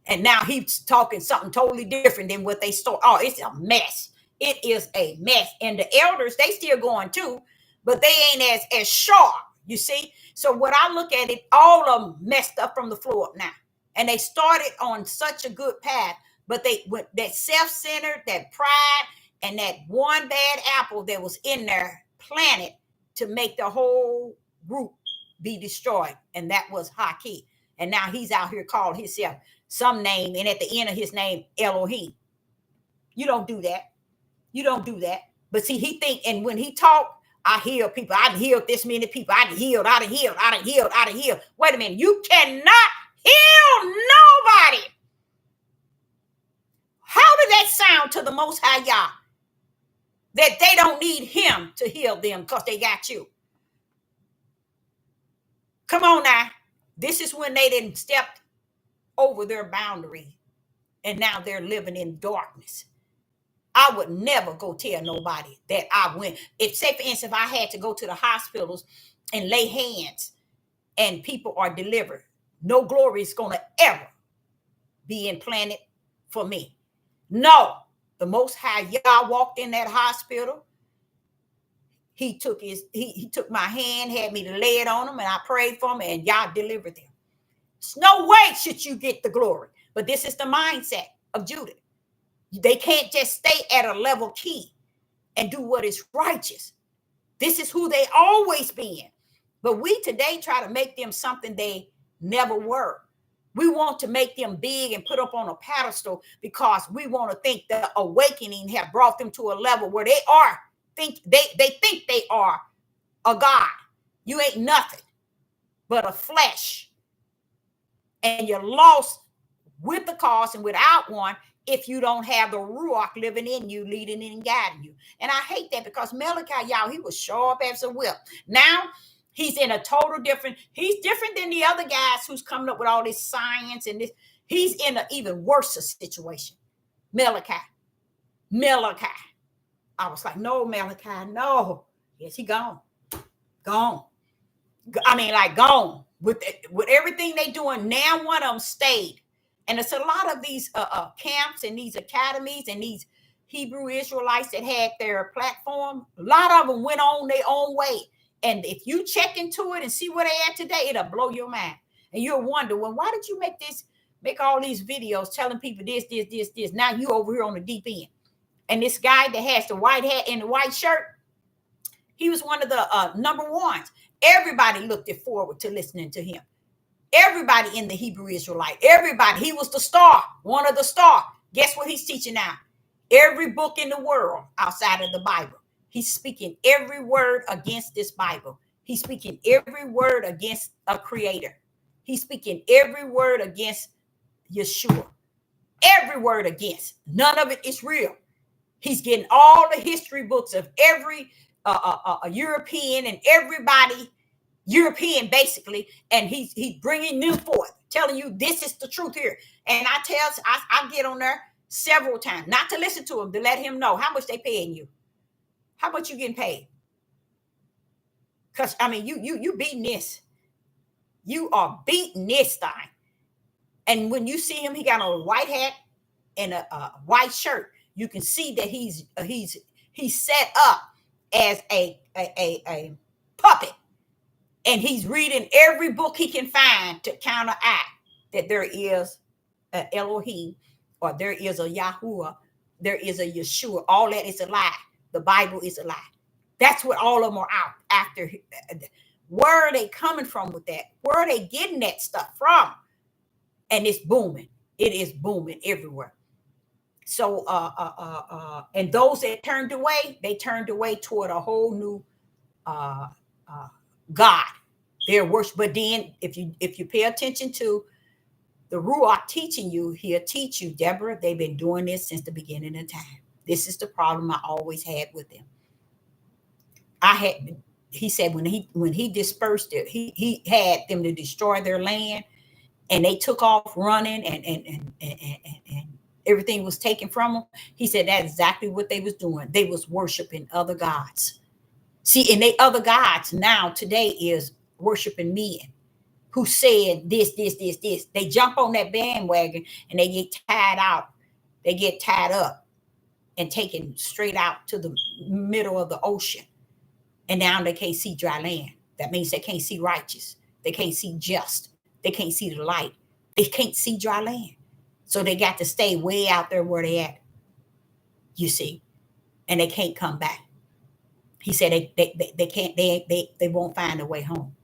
And now he's talking something totally different than what they started. Oh, it's a mess. It is a mess. And the elders, they still going too, but they ain't as sharp, you see? So when I look at it, all of them messed up from the floor up now. And they started on such a good path, but they went that self-centered, that pride, and that one bad apple that was in there planted to make the whole group be destroyed. And that was Haki. And now he's out here calling himself some name, and at the end of his name, Elohim. You don't do that. You don't do that. But see, he think, and when he talk, I heal people. I done healed this many people. I done healed, I done healed, I done healed, I done healed. Wait a minute. You cannot heal nobody. How does that sound to the Most High Yah? That they don't need him to heal them because they got you. Come on now. This is when they didn't step over their boundary and now they're living in darkness. I would never go tell nobody that I went. If, say, for instance, if I had to go to the hospitals and lay hands and people are delivered, no glory is going to ever be implanted for me. No, the Most High Yah walked in that hospital. He took he took my hand, had me to lay it on him, and I prayed for him, and Yah delivered them. There's no way should you get the glory. But this is the mindset of Judah. They can't just stay at a level key and do what is righteous. This is who they always been. But we today try to make them something they never were. We want to make them big and put up on a pedestal because we want to think the awakening have brought them to a level where they are they think they are a God. You ain't nothing but a flesh. And you're lost with the cause and without one if you don't have the Ruach living in you, leading and guiding you. And I hate that because Malachi, y'all, he was sharp as a whip. Now he's in a total different, he's different than the other guys who's coming up with all this science and this. He's in an even worse situation. Malachi. I was like, no, Malachi, no. Yes, he gone. Gone. I mean, like gone. With everything they doing now, one of them stayed. And it's a lot of these camps and these academies and these Hebrew Israelites that had their platform. A lot of them went on their own way. And if you check into it and see where they at today, it'll blow your mind. And you'll wonder, well, why did you make all these videos telling people this? Now you over here on the deep end. And this guy that has the white hat and the white shirt, he was one of the number ones. Everybody looked forward to listening to him. Everybody in the Hebrew Israelite, everybody, he was the star, one of the star. Guess what he's teaching now? Every book in the world outside of the Bible. He's speaking every word against this Bible. He's speaking every word against a creator. He's speaking every word against Yeshua. Every word against. None of it is real. He's getting all the history books of every European and everybody European basically, and he's bringing them forth, telling you this is the truth here. And I get on there several times, not to listen to him, to let him know how much they paying you, how much you getting paid. Because I mean, you beating this, you are beating this thing. And when you see him, he got on a white hat and a white shirt. You can see that he's set up as a puppet. And he's reading every book he can find to counteract that there is an Elohim or there is a Yahuwah, there is a Yeshua. All that is a lie. The Bible is a lie. That's what all of them are out after. Where are they coming from with that? Where are they getting that stuff from? And it's booming. It is booming everywhere. So, and those that turned away, they turned away toward a whole new God. They're worship. But then if you pay attention to the Ruach teaching you, he'll teach you, Deborah, they've been doing this since the beginning of time. This is the problem I always had with them. He said when he dispersed it, he had them to destroy their land, and they took off running and everything was taken from them. He said that's exactly what they was doing. They was worshiping other gods. See, and they other gods now today is worshiping men who said this. They jump on that bandwagon and they get tied out. They get tied up and taken straight out to the middle of the ocean. And now they can't see dry land. That means they can't see righteous. They can't see just. They can't see the light. They can't see dry land. So they got to stay way out there where they at. You see, and they can't come back. He said they can't, they won't find a way home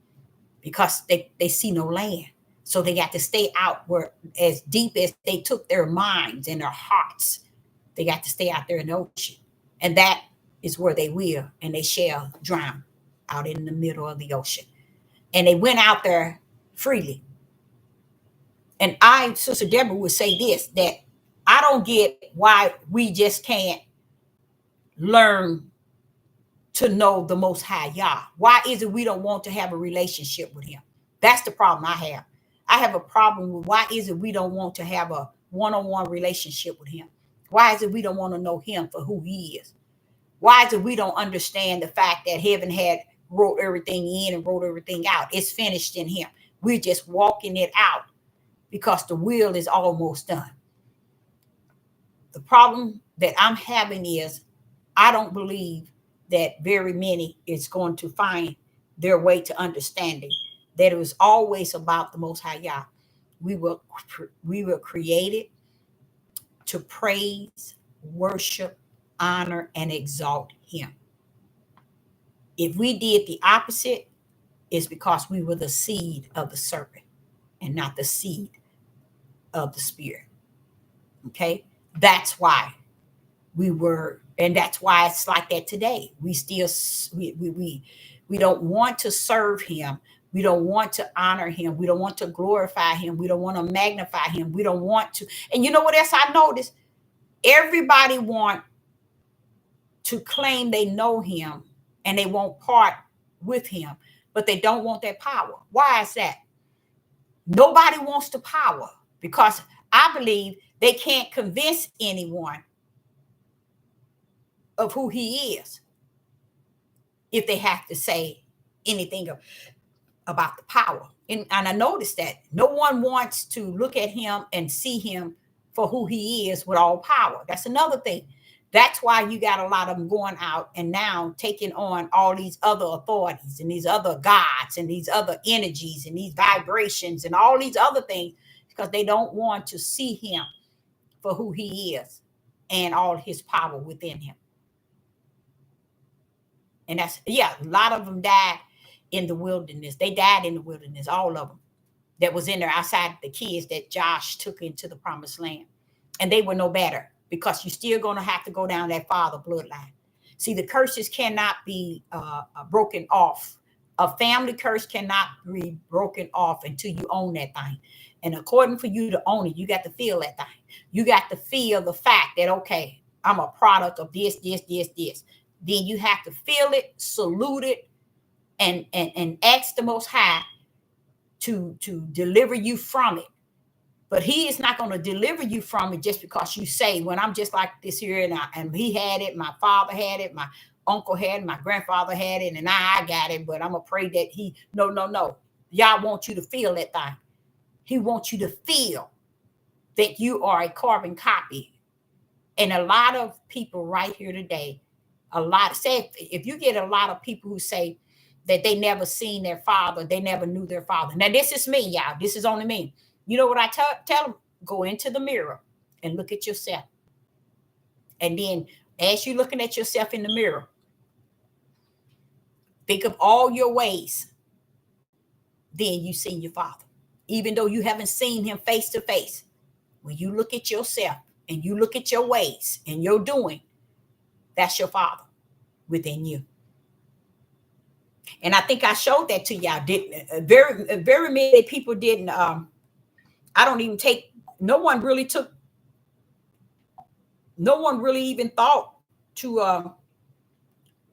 because they see no land. So they got to stay out where as deep as they took their minds and their hearts, they got to stay out there in the ocean. And that is where they will and they shall drown out in the middle of the ocean. And they went out there freely. And Sister Deborah, would say this, that I don't get why we just can't learn to know the Most High Yah. Why is it we don't want to have a relationship with him? That's the problem I have. I have a problem with why is it we don't want to have a one-on-one relationship with him? Why is it we don't want to know him for who he is? Why is it we don't understand the fact that heaven had wrote everything in and wrote everything out? It's finished in him. We're just walking it out because the will is almost done. The problem that I'm having is I don't believe that very many is going to find their way to understanding that it was always about the Most High Yah. We were created to praise, worship, honor, and exalt him. If we did the opposite, it's because we were the seed of the serpent and not the seed of the spirit. Okay? That's why we were, and that's why it's like that today. We still, we don't want to serve him. We don't want to honor him. We don't want to glorify him. We don't want to magnify him. We don't want to. And you know what else I noticed? Everybody want to claim they know him and they won't part with him, but they don't want that power. Why is that? Nobody wants the power because I believe they can't convince anyone of who he is if they have to say anything about the power. And I noticed that no one wants to look at him and see him for who he is with all power. That's another thing. That's why you got a lot of them going out and now taking on all these other authorities and these other gods and these other energies and these vibrations and all these other things, because they don't want to see him for who he is and all his power within him. And that's, yeah, a lot of them died in the wilderness. They died in the wilderness, all of them that was in there outside the kids that Josh took into the promised land. And they were no better because you're still going to have to go down that father bloodline. See, the curses cannot be broken off. A family curse cannot be broken off until you own that thing. And according for you to own it, you got to feel that thing. You got to feel the fact that, okay, I'm a product of this. Then you have to feel it, salute it, and ask the Most High to deliver you from it. But he is not going to deliver you from it just because you say, when I'm just like this here and he had it, my father had it, my uncle had it, my grandfather had it, and I got it, but I'm going to pray that no. Y'all want you to feel that thing. He wants you to feel that you are a carbon copy. And a lot of people right here today, if you get a lot of people who say that they never seen their father, they never knew their father. Now, this is me, y'all. This is only me. You know what I tell them? Go into the mirror and look at yourself. And then as you're looking at yourself in the mirror, think of all your ways. Then you see your father. Even though you haven't seen him face to face, when you look at yourself and you look at your ways and your doing, that's your father within you. And I think I showed that to y'all. Very many people didn't. No one really even thought to.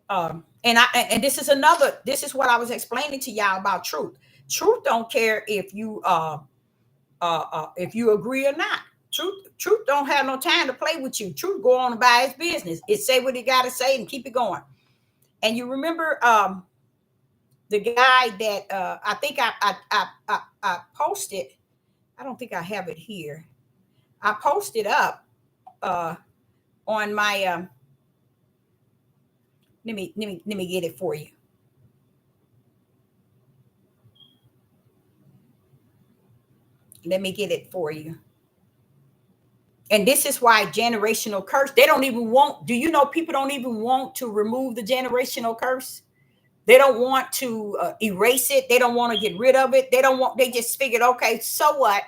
And this is what I was explaining to y'all about truth. Truth don't care if you agree or not. Truth don't have no time to play with you. Truth go on about his business. It say what it got to say and keep it going. And you remember the guy that I think I posted. I don't think I have it here. I posted up on my. Let me get it for you. Let me get it for you. And this is why generational curse, they don't even want, do you know people don't even want to remove the generational curse? They don't want to erase it. They don't want to get rid of it. They just figured, okay, so what?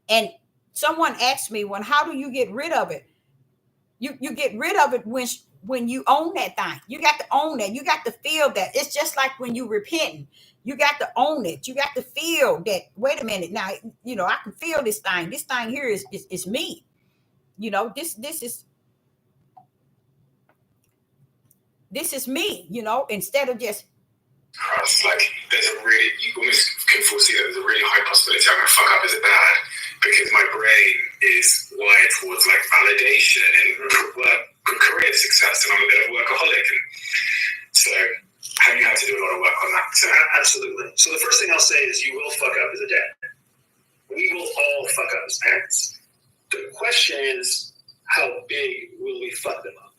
And someone asked me, how do you get rid of it? You get rid of it when you own that thing. You got to own that. You got to feel that. It's just like when you repent. You got to own it. You got to feel that, wait a minute, now, I can feel this thing. This thing here is me. This is me, instead of just. Like, there's a really, you almost can foresee that there's a really high possibility I'm going to fuck up. Is it bad? Because my brain is wired towards like validation and career success, and I'm a bit of a workaholic. And so, have you had to do a lot of work on that? So, absolutely. So, the first thing I'll say is you will fuck up as a dad. We will all fuck up as parents. The question is, how big will we fuck them up?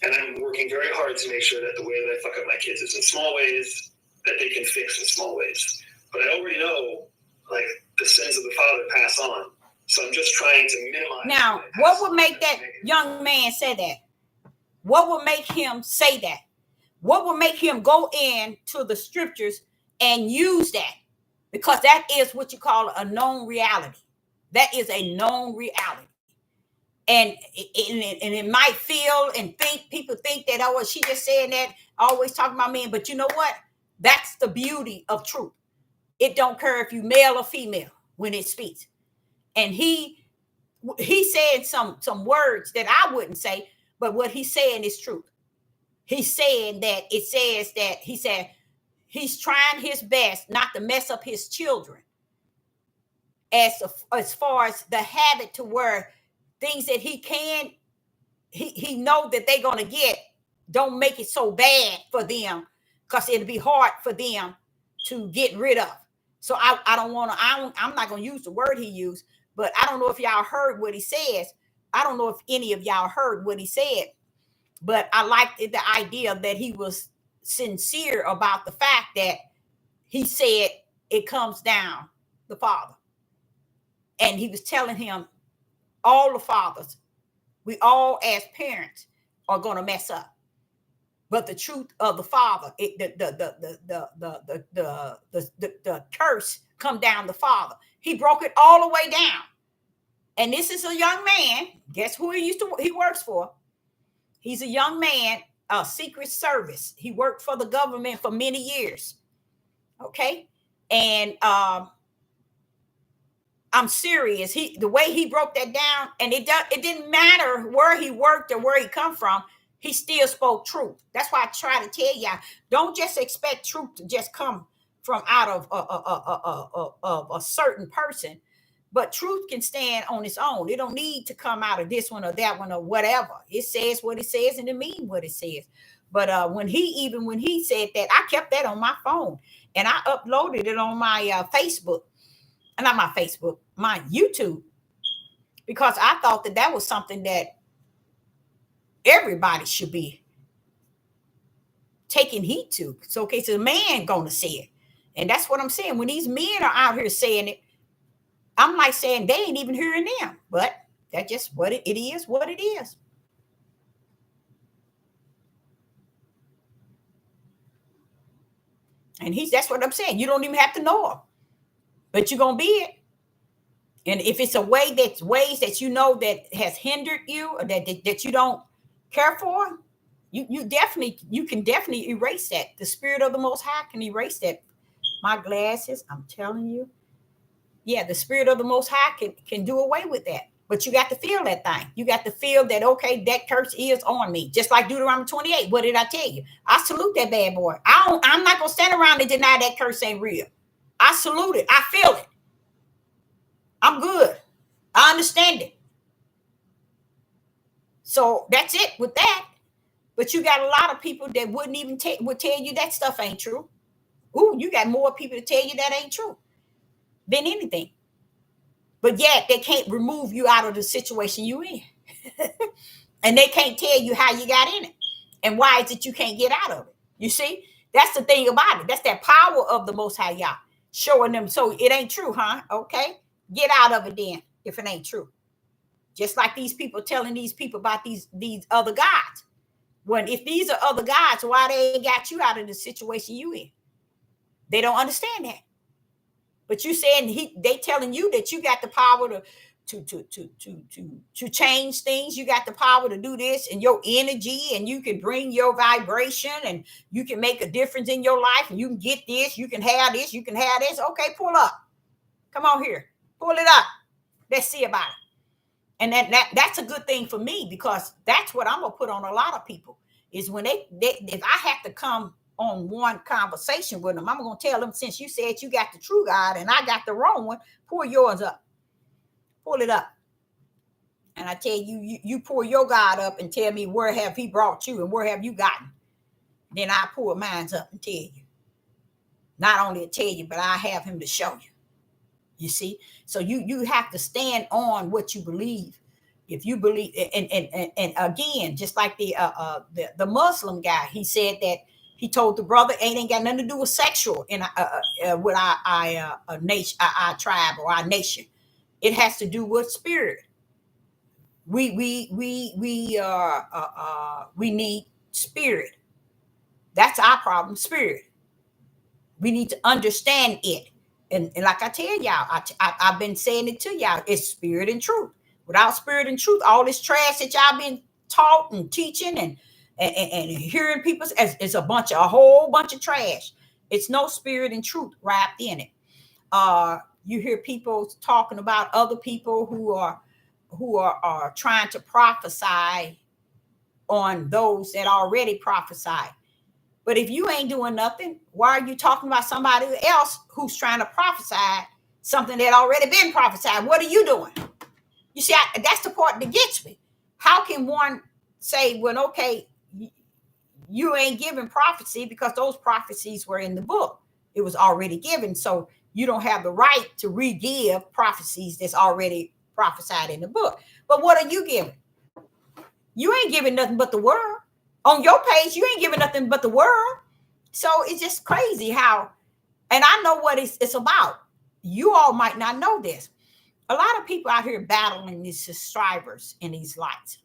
And I'm working very hard to make sure that the way that I fuck up my kids is in small ways that they can fix in small ways. But I already know, like, the sins of the father pass on. So I'm just trying to minimize. Now, what would make that young man say that? What would make him say that? What would make him go into the scriptures and use that? Because that is what you call a known reality. That is a known reality. And it might feel and think, people think that, oh, well, she just saying that, always talking about men. But you know what? That's the beauty of truth. It don't care if you male or female when it speaks. And he said some words that I wouldn't say, but what he's saying is truth. He's saying that it says that he said he's trying his best not to mess up his children as far as the habit to where things that he know that they're going to get, don't make it so bad for them, because it'll be hard for them to get rid of. So I'm not going to use the word he used, but I don't know if y'all heard what he says. I don't know if any of y'all heard what he said, but I liked the idea that he was sincere about the fact that he said it comes down the father. And he was telling him, all the fathers, we all as parents are going to mess up, but the truth of the father, the curse come down the father. He broke it all the way down. And this is a young man. Guess who he works for? He's a young man, Secret Service. He worked for the government for many years. Okay, and I'm serious. The way he broke that down, and it didn't matter where he worked or where he come from. He still spoke truth. That's why I try to tell y'all, don't just expect truth to just come from out of a certain person, but truth can stand on its own. It don't need to come out of this one or that one or whatever. It says what it says and it means what it says. But when he said that, I kept that on my phone and I uploaded it on my Facebook. Not my Facebook, my YouTube, because I thought that was something that everybody should be taking heed to. So, okay, so the man gonna say it. And that's what I'm saying. When these men are out here saying it, I'm like saying they ain't even hearing them. But that's just what it is, what it is. And that's what I'm saying. You don't even have to know him, but you're going to be it. And if it's ways that you know that has hindered you or that you don't care for, you can definitely erase that. The Spirit of the Most High can erase that. My glasses, I'm telling you. Yeah, the Spirit of the Most High can do away with that. But you got to feel that thing. You got to feel that, okay, that curse is on me. Just like Deuteronomy 28. What did I tell you? I salute that bad boy. I'm not going to stand around and deny that curse ain't real. I salute it. I feel it. I'm good. I understand it. So that's it with that. But you got a lot of people that wouldn't even would tell you that stuff ain't true. Ooh, you got more people to tell you that ain't true than anything. But yet they can't remove you out of the situation you in. And they can't tell you how you got in it. And why is it you can't get out of it? You see, that's the thing about it. That's that power of the Most High Yah showing them. So it ain't true, huh? Okay. Get out of it then if it ain't true. Just like these people telling these people about these other gods. When if these are other gods, why they ain't got you out of the situation you in? They don't understand that. But you saying they telling you that you got the power to change things. You got the power to do this, and your energy, and you can bring your vibration, and you can make a difference in your life, and you can get this, you can have this, you can have this. Okay, pull up. Come on here. Pull it up. Let's see about it. And that's a good thing for me, because that's what I'm gonna put on a lot of people is when they if I have to come on one conversation with them, I'm gonna tell them, since you said you got the true God and I got the wrong one, pull yours up. Pull it up. And I tell you, you pull your God up and tell me where have he brought you and where have you gotten. Then I pull mine up and tell you. Not only to tell you, but I have him to show you. You see? So you have to stand on what you believe. If you believe, and again, just like the Muslim guy, he said that he told the brother, ain't got nothing to do with sexual in with our nation, our tribe or our nation. It has to do with spirit. We need spirit. That's our problem, spirit. We need to understand it. And like I tell y'all, I've been saying it to y'all, it's spirit and truth. Without spirit and truth, all this trash that y'all been taught and teaching and hearing people, it's a whole bunch of trash. It's no spirit and truth wrapped in it. You hear people talking about other people who are trying to prophesy on those that already prophesied. But if you ain't doing nothing, why are you talking about somebody else who's trying to prophesy something that already been prophesied? What are you doing? You see, that's the part that gets me. How can one say, well, okay, you ain't giving prophecy because those prophecies were in the book. It was already given. So you don't have the right to re-give prophecies that's already prophesied in the book. But what are you giving? You ain't giving nothing but the word. On your page, you ain't giving nothing but the world. So it's just crazy how, and I know what it's about. You all might not know this. A lot of people out here battling these subscribers and these likes.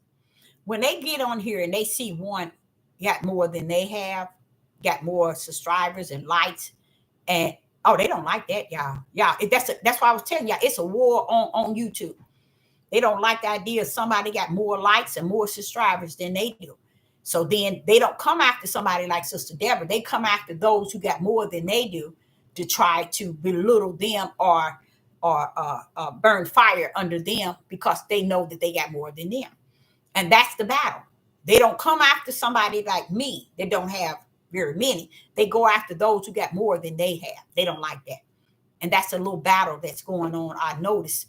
When they get on here and they see one got more than they have, got more subscribers and likes, and they don't like that, y'all. That's why I was telling y'all, it's a war on YouTube. They don't like the idea of somebody got more likes and more subscribers than they do. So then they don't come after somebody like Sister Deborah. They come after those who got more than they do to try to belittle them or burn fire under them because they know that they got more than them. And that's the battle. They don't come after somebody like me that don't have very many. They go after those who got more than they have. They don't like that. And that's a little battle that's going on. I noticed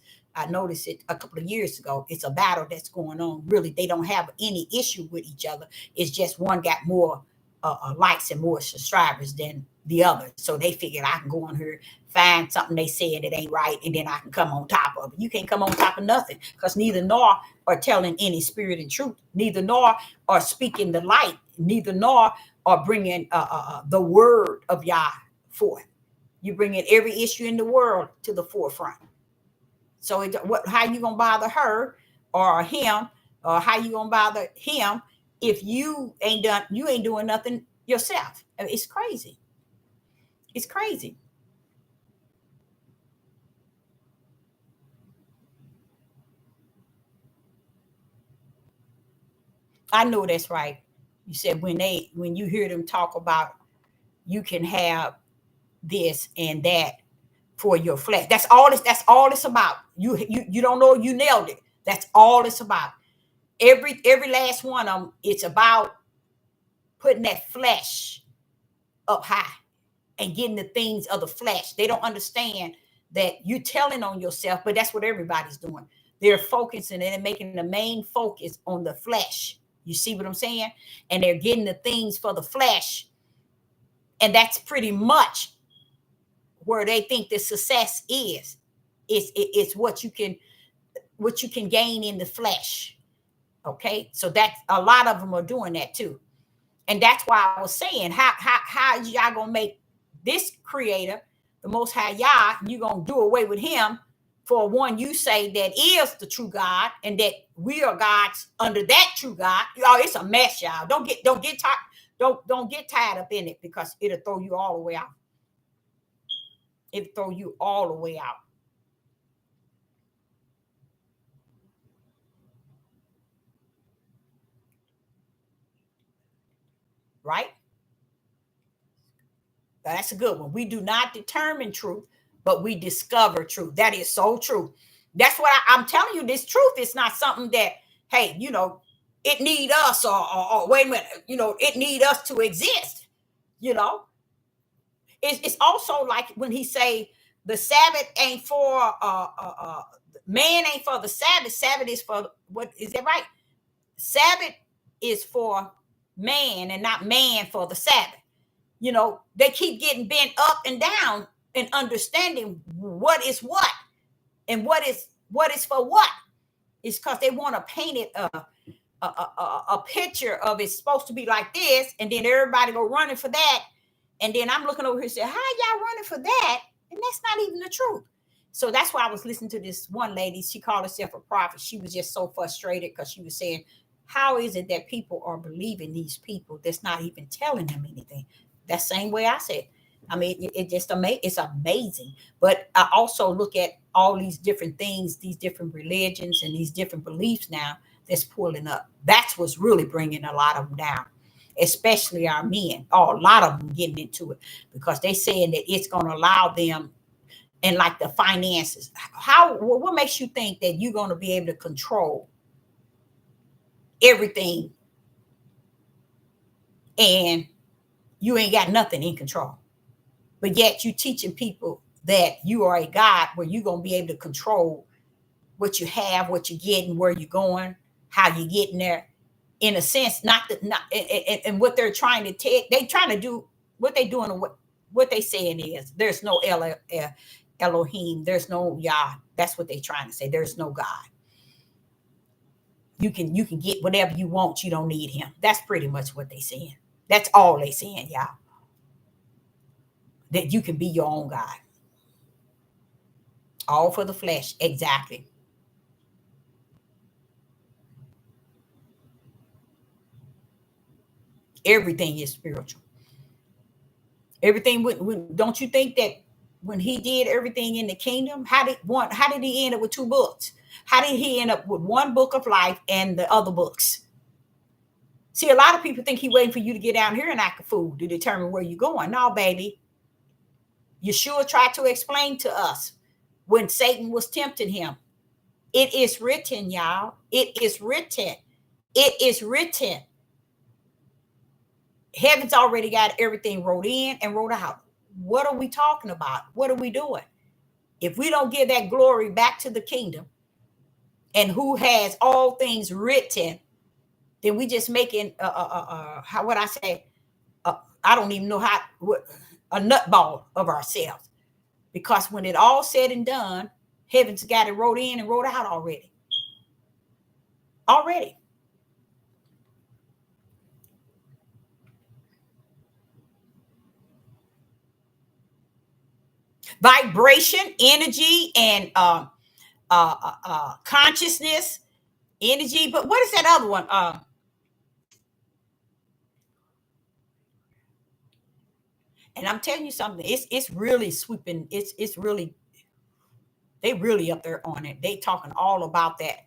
it a couple of years ago. It's a battle that's going on. Really, they don't have any issue with each other. It's just one got more likes and more subscribers than the other. So they figured I can go on here, find something they said that ain't right, and then I can come on top of it. You can't come on top of nothing, because neither nor are telling any spirit and truth. Neither nor are speaking the light. Neither nor are bringing the word of Yah forth. You're bringing every issue in the world to the forefront. So how you gonna bother her or him, or how you gonna bother him if you ain't doing nothing yourself? I mean, it's crazy. It's crazy. I know that's right. You said when you hear them talk about you can have this and that for your flesh. That's all it's about. You don't know, you nailed it. That's all it's about. Every last one of them, it's about putting that flesh up high and getting the things of the flesh. They don't understand that you're telling on yourself, but that's what everybody's doing. They're focusing and making the main focus on the flesh. You see what I'm saying? And they're getting the things for the flesh. And that's pretty much where they think the success is. It's what you can gain in the flesh. Okay, so that's a lot of them are doing that too. And that's why I was saying, how y'all gonna make this creator, the Most High Yah, you gonna do away with him for one you say that is the true God, and that we are gods under that true God. Y'all, it's a mess, y'all. Don't get tired. Don't get tied up in it, because it'll throw you all the way out. It'll throw you all the way out. Right? That's a good one. We do not determine truth, but we discover truth. That is so true. That's what I'm telling you. This truth is not something that, hey, it need us, or wait a minute, it need us to exist. It's also like when he say the Sabbath ain't for man ain't for the Sabbath. Sabbath is for, what is that right? Sabbath is for man and not man for the Sabbath. They keep getting bent up and down and understanding what is what and what is for what. It's because they want to paint it a picture of it's supposed to be like this, and then everybody go running for that. And then I'm looking over here and say, how y'all running for that? And that's not even the truth. So that's why I was listening to this one lady. She called herself a prophet. She was just so frustrated because she was saying, how is it that people are believing these people that's not even telling them anything? That same way I said. I mean, it's amazing. But I also look at all these different things, these different religions and these different beliefs now that's pulling up. That's what's really bringing a lot of them down, especially our men. A lot of them getting into it because they saying that it's going to allow them, and like the finances. What makes you think that you're going to be able to control everything and you ain't got nothing in control? But yet you teaching people that you are a God where you're going to be able to control what you have, what you're getting, where you're going, how you're getting there. In a sense, and what they're trying to take, they trying to do what they doing. What they saying is there's no Elohim, there's no Yah. That's what they trying to say. There's no God. You can get whatever you want. You don't need him. That's pretty much what they saying. That's all they saying, y'all. That you can be your own God. All for the flesh. Exactly. Everything is spiritual. Everything. Don't you think that when he did everything in the kingdom, how did he end up with 2 books? How did he end up with 1 book of life and the other books? See, a lot of people think he waiting for you to get down here and act a fool to determine where you're going. No, baby. Yeshua tried to explain to us when Satan was tempting him. It is written, y'all. It is written. It is written. Heaven's already got everything wrote in and wrote out. What are we talking about? What are we doing? If we don't give that glory back to the kingdom and who has all things written, then we just making how would I say? I don't even know a nutball of ourselves, because when it all said and done, heaven's got it wrote in and wrote out already. Already. Vibration, energy, and consciousness, energy. But what is that other one? And I'm telling you something. It's really sweeping. It's really, they really up there on it. They talking all about that.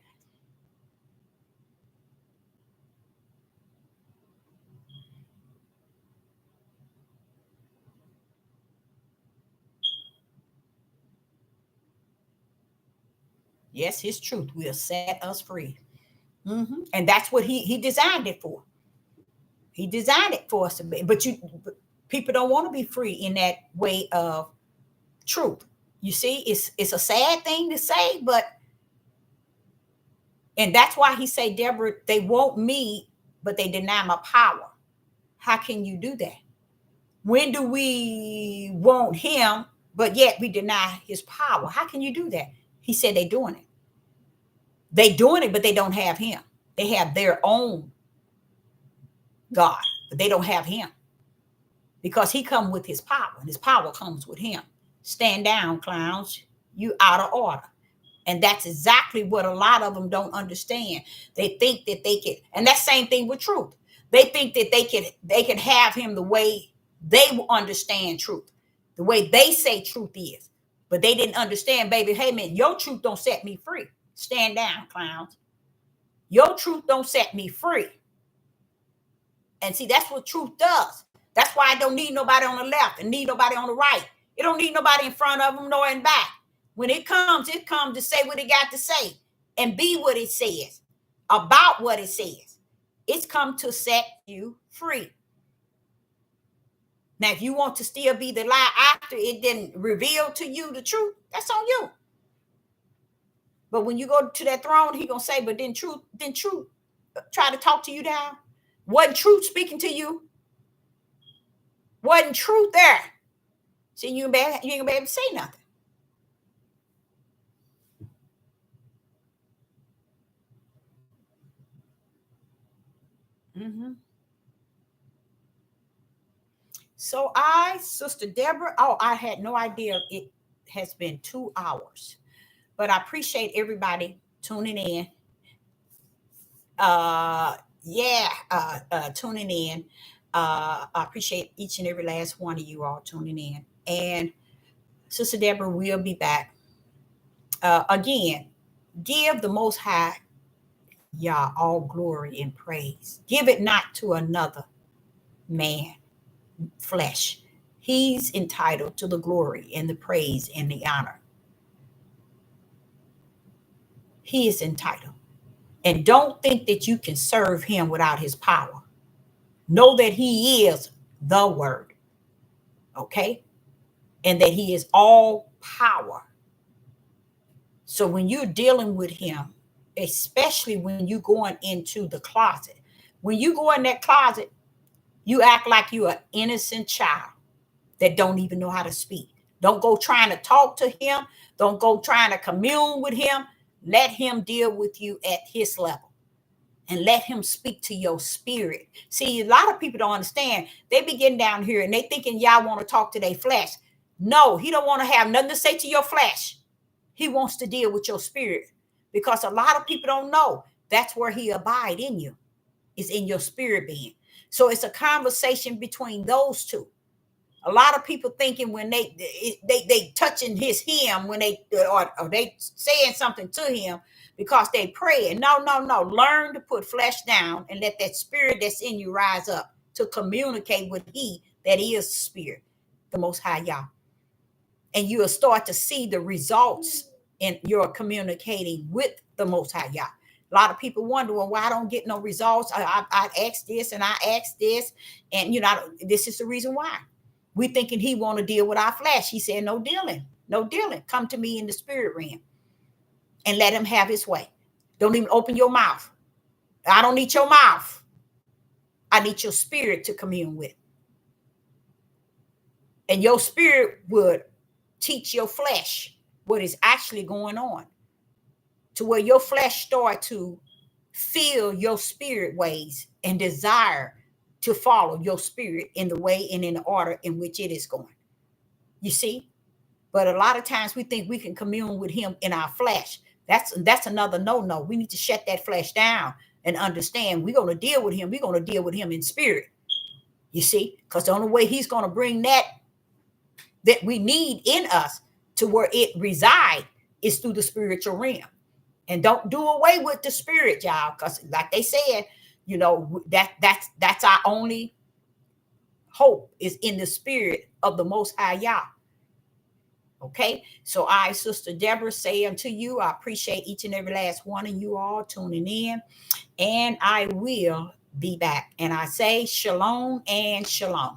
Yes, his truth will set us free. Mm-hmm. And that's what he designed it for. He designed it for us to be. But people don't want to be free in that way of truth. You see, it's a sad thing to say, and that's why he say, Deborah, they want me, but they deny my power. How can you do that? When do we want him, but yet we deny his power? How can you do that? He said they doing it. They doing it, but they don't have him. They have their own God, but they don't have him, because he come with his power, and his power comes with him. Stand down, clowns. You out of order. And that's exactly what a lot of them don't understand. They think that they can, and that same thing with truth. They think that they can have him the way they understand truth, the way they say truth is. But they didn't understand, baby. Hey man, your truth don't set me free. Stand down, clowns. Your truth don't set me free. And see, that's what truth does. That's why I don't need nobody on the left and need nobody on the right. It don't need nobody in front of them nor in back. When it comes to say what it got to say and be what it says, about what it says. It's come to set you free. Now, if you want to still be the lie after it didn't reveal to you the truth, that's on you. But when you go to that throne, he gonna say, but then truth try to talk to you down. Wasn't truth speaking to you? Wasn't truth there? So you ain't gonna be able to say nothing. Mm-hmm. So Sister Deborah, I had no idea it has been 2 hours, but I appreciate everybody tuning in. Tuning in. I appreciate each and every last one of you all tuning in. And Sister Deborah will be back. Again, give the Most High Yah all glory and praise. Give it not to another man, flesh. He's entitled to the glory and the praise and the honor. He is entitled. And don't think that you can serve him without his power. Know that he is the word. Okay? And that he is all power. So when you're dealing with him, especially when you're going into the closet, when you go in that closet, you act like you're an innocent child that don't even know how to speak. Don't go trying to talk to him. Don't go trying to commune with him. Let him deal with you at his level and let him speak to your spirit. See, a lot of people don't understand. They be getting down here and they thinking y'all want to talk to their flesh. No, he don't want to have nothing to say to your flesh. He wants to deal with your spirit because a lot of people don't know that's where he abide in you, is in your spirit being. So it's a conversation between those two. A lot of people thinking when they touching his him when they or they saying something to him because they praying. No. Learn to put flesh down and let that spirit that's in you rise up to communicate with he that is spirit, the Most High Yah. And you will start to see the results in your communicating with the Most High Yah. A lot of people wondering why I don't get no results. I asked this and I asked this, and this is the reason why. We thinking he want to deal with our flesh. He said, no dealing. Come to me in the spirit realm and let him have his way. Don't even open your mouth. I don't need your mouth. I need your spirit to commune with. And your spirit would teach your flesh what is actually going on, to where your flesh start to feel your spirit ways and desire to follow your spirit in the way and in the order in which it is going. You see? But a lot of times we think we can commune with him in our flesh. That's another no. We need to shut that flesh down and understand we're going to deal with him. We're going to deal with him in spirit. You see? Because the only way he's going to bring that we need in us to where it reside is through the spiritual realm. And don't do away with the spirit, y'all, because like they said, that's our only hope is in the spirit of the Most High Yah. Okay, so I, Sister Deborah, say unto you, I appreciate each and every last one of you all tuning in, and I will be back. And I say shalom and shalom.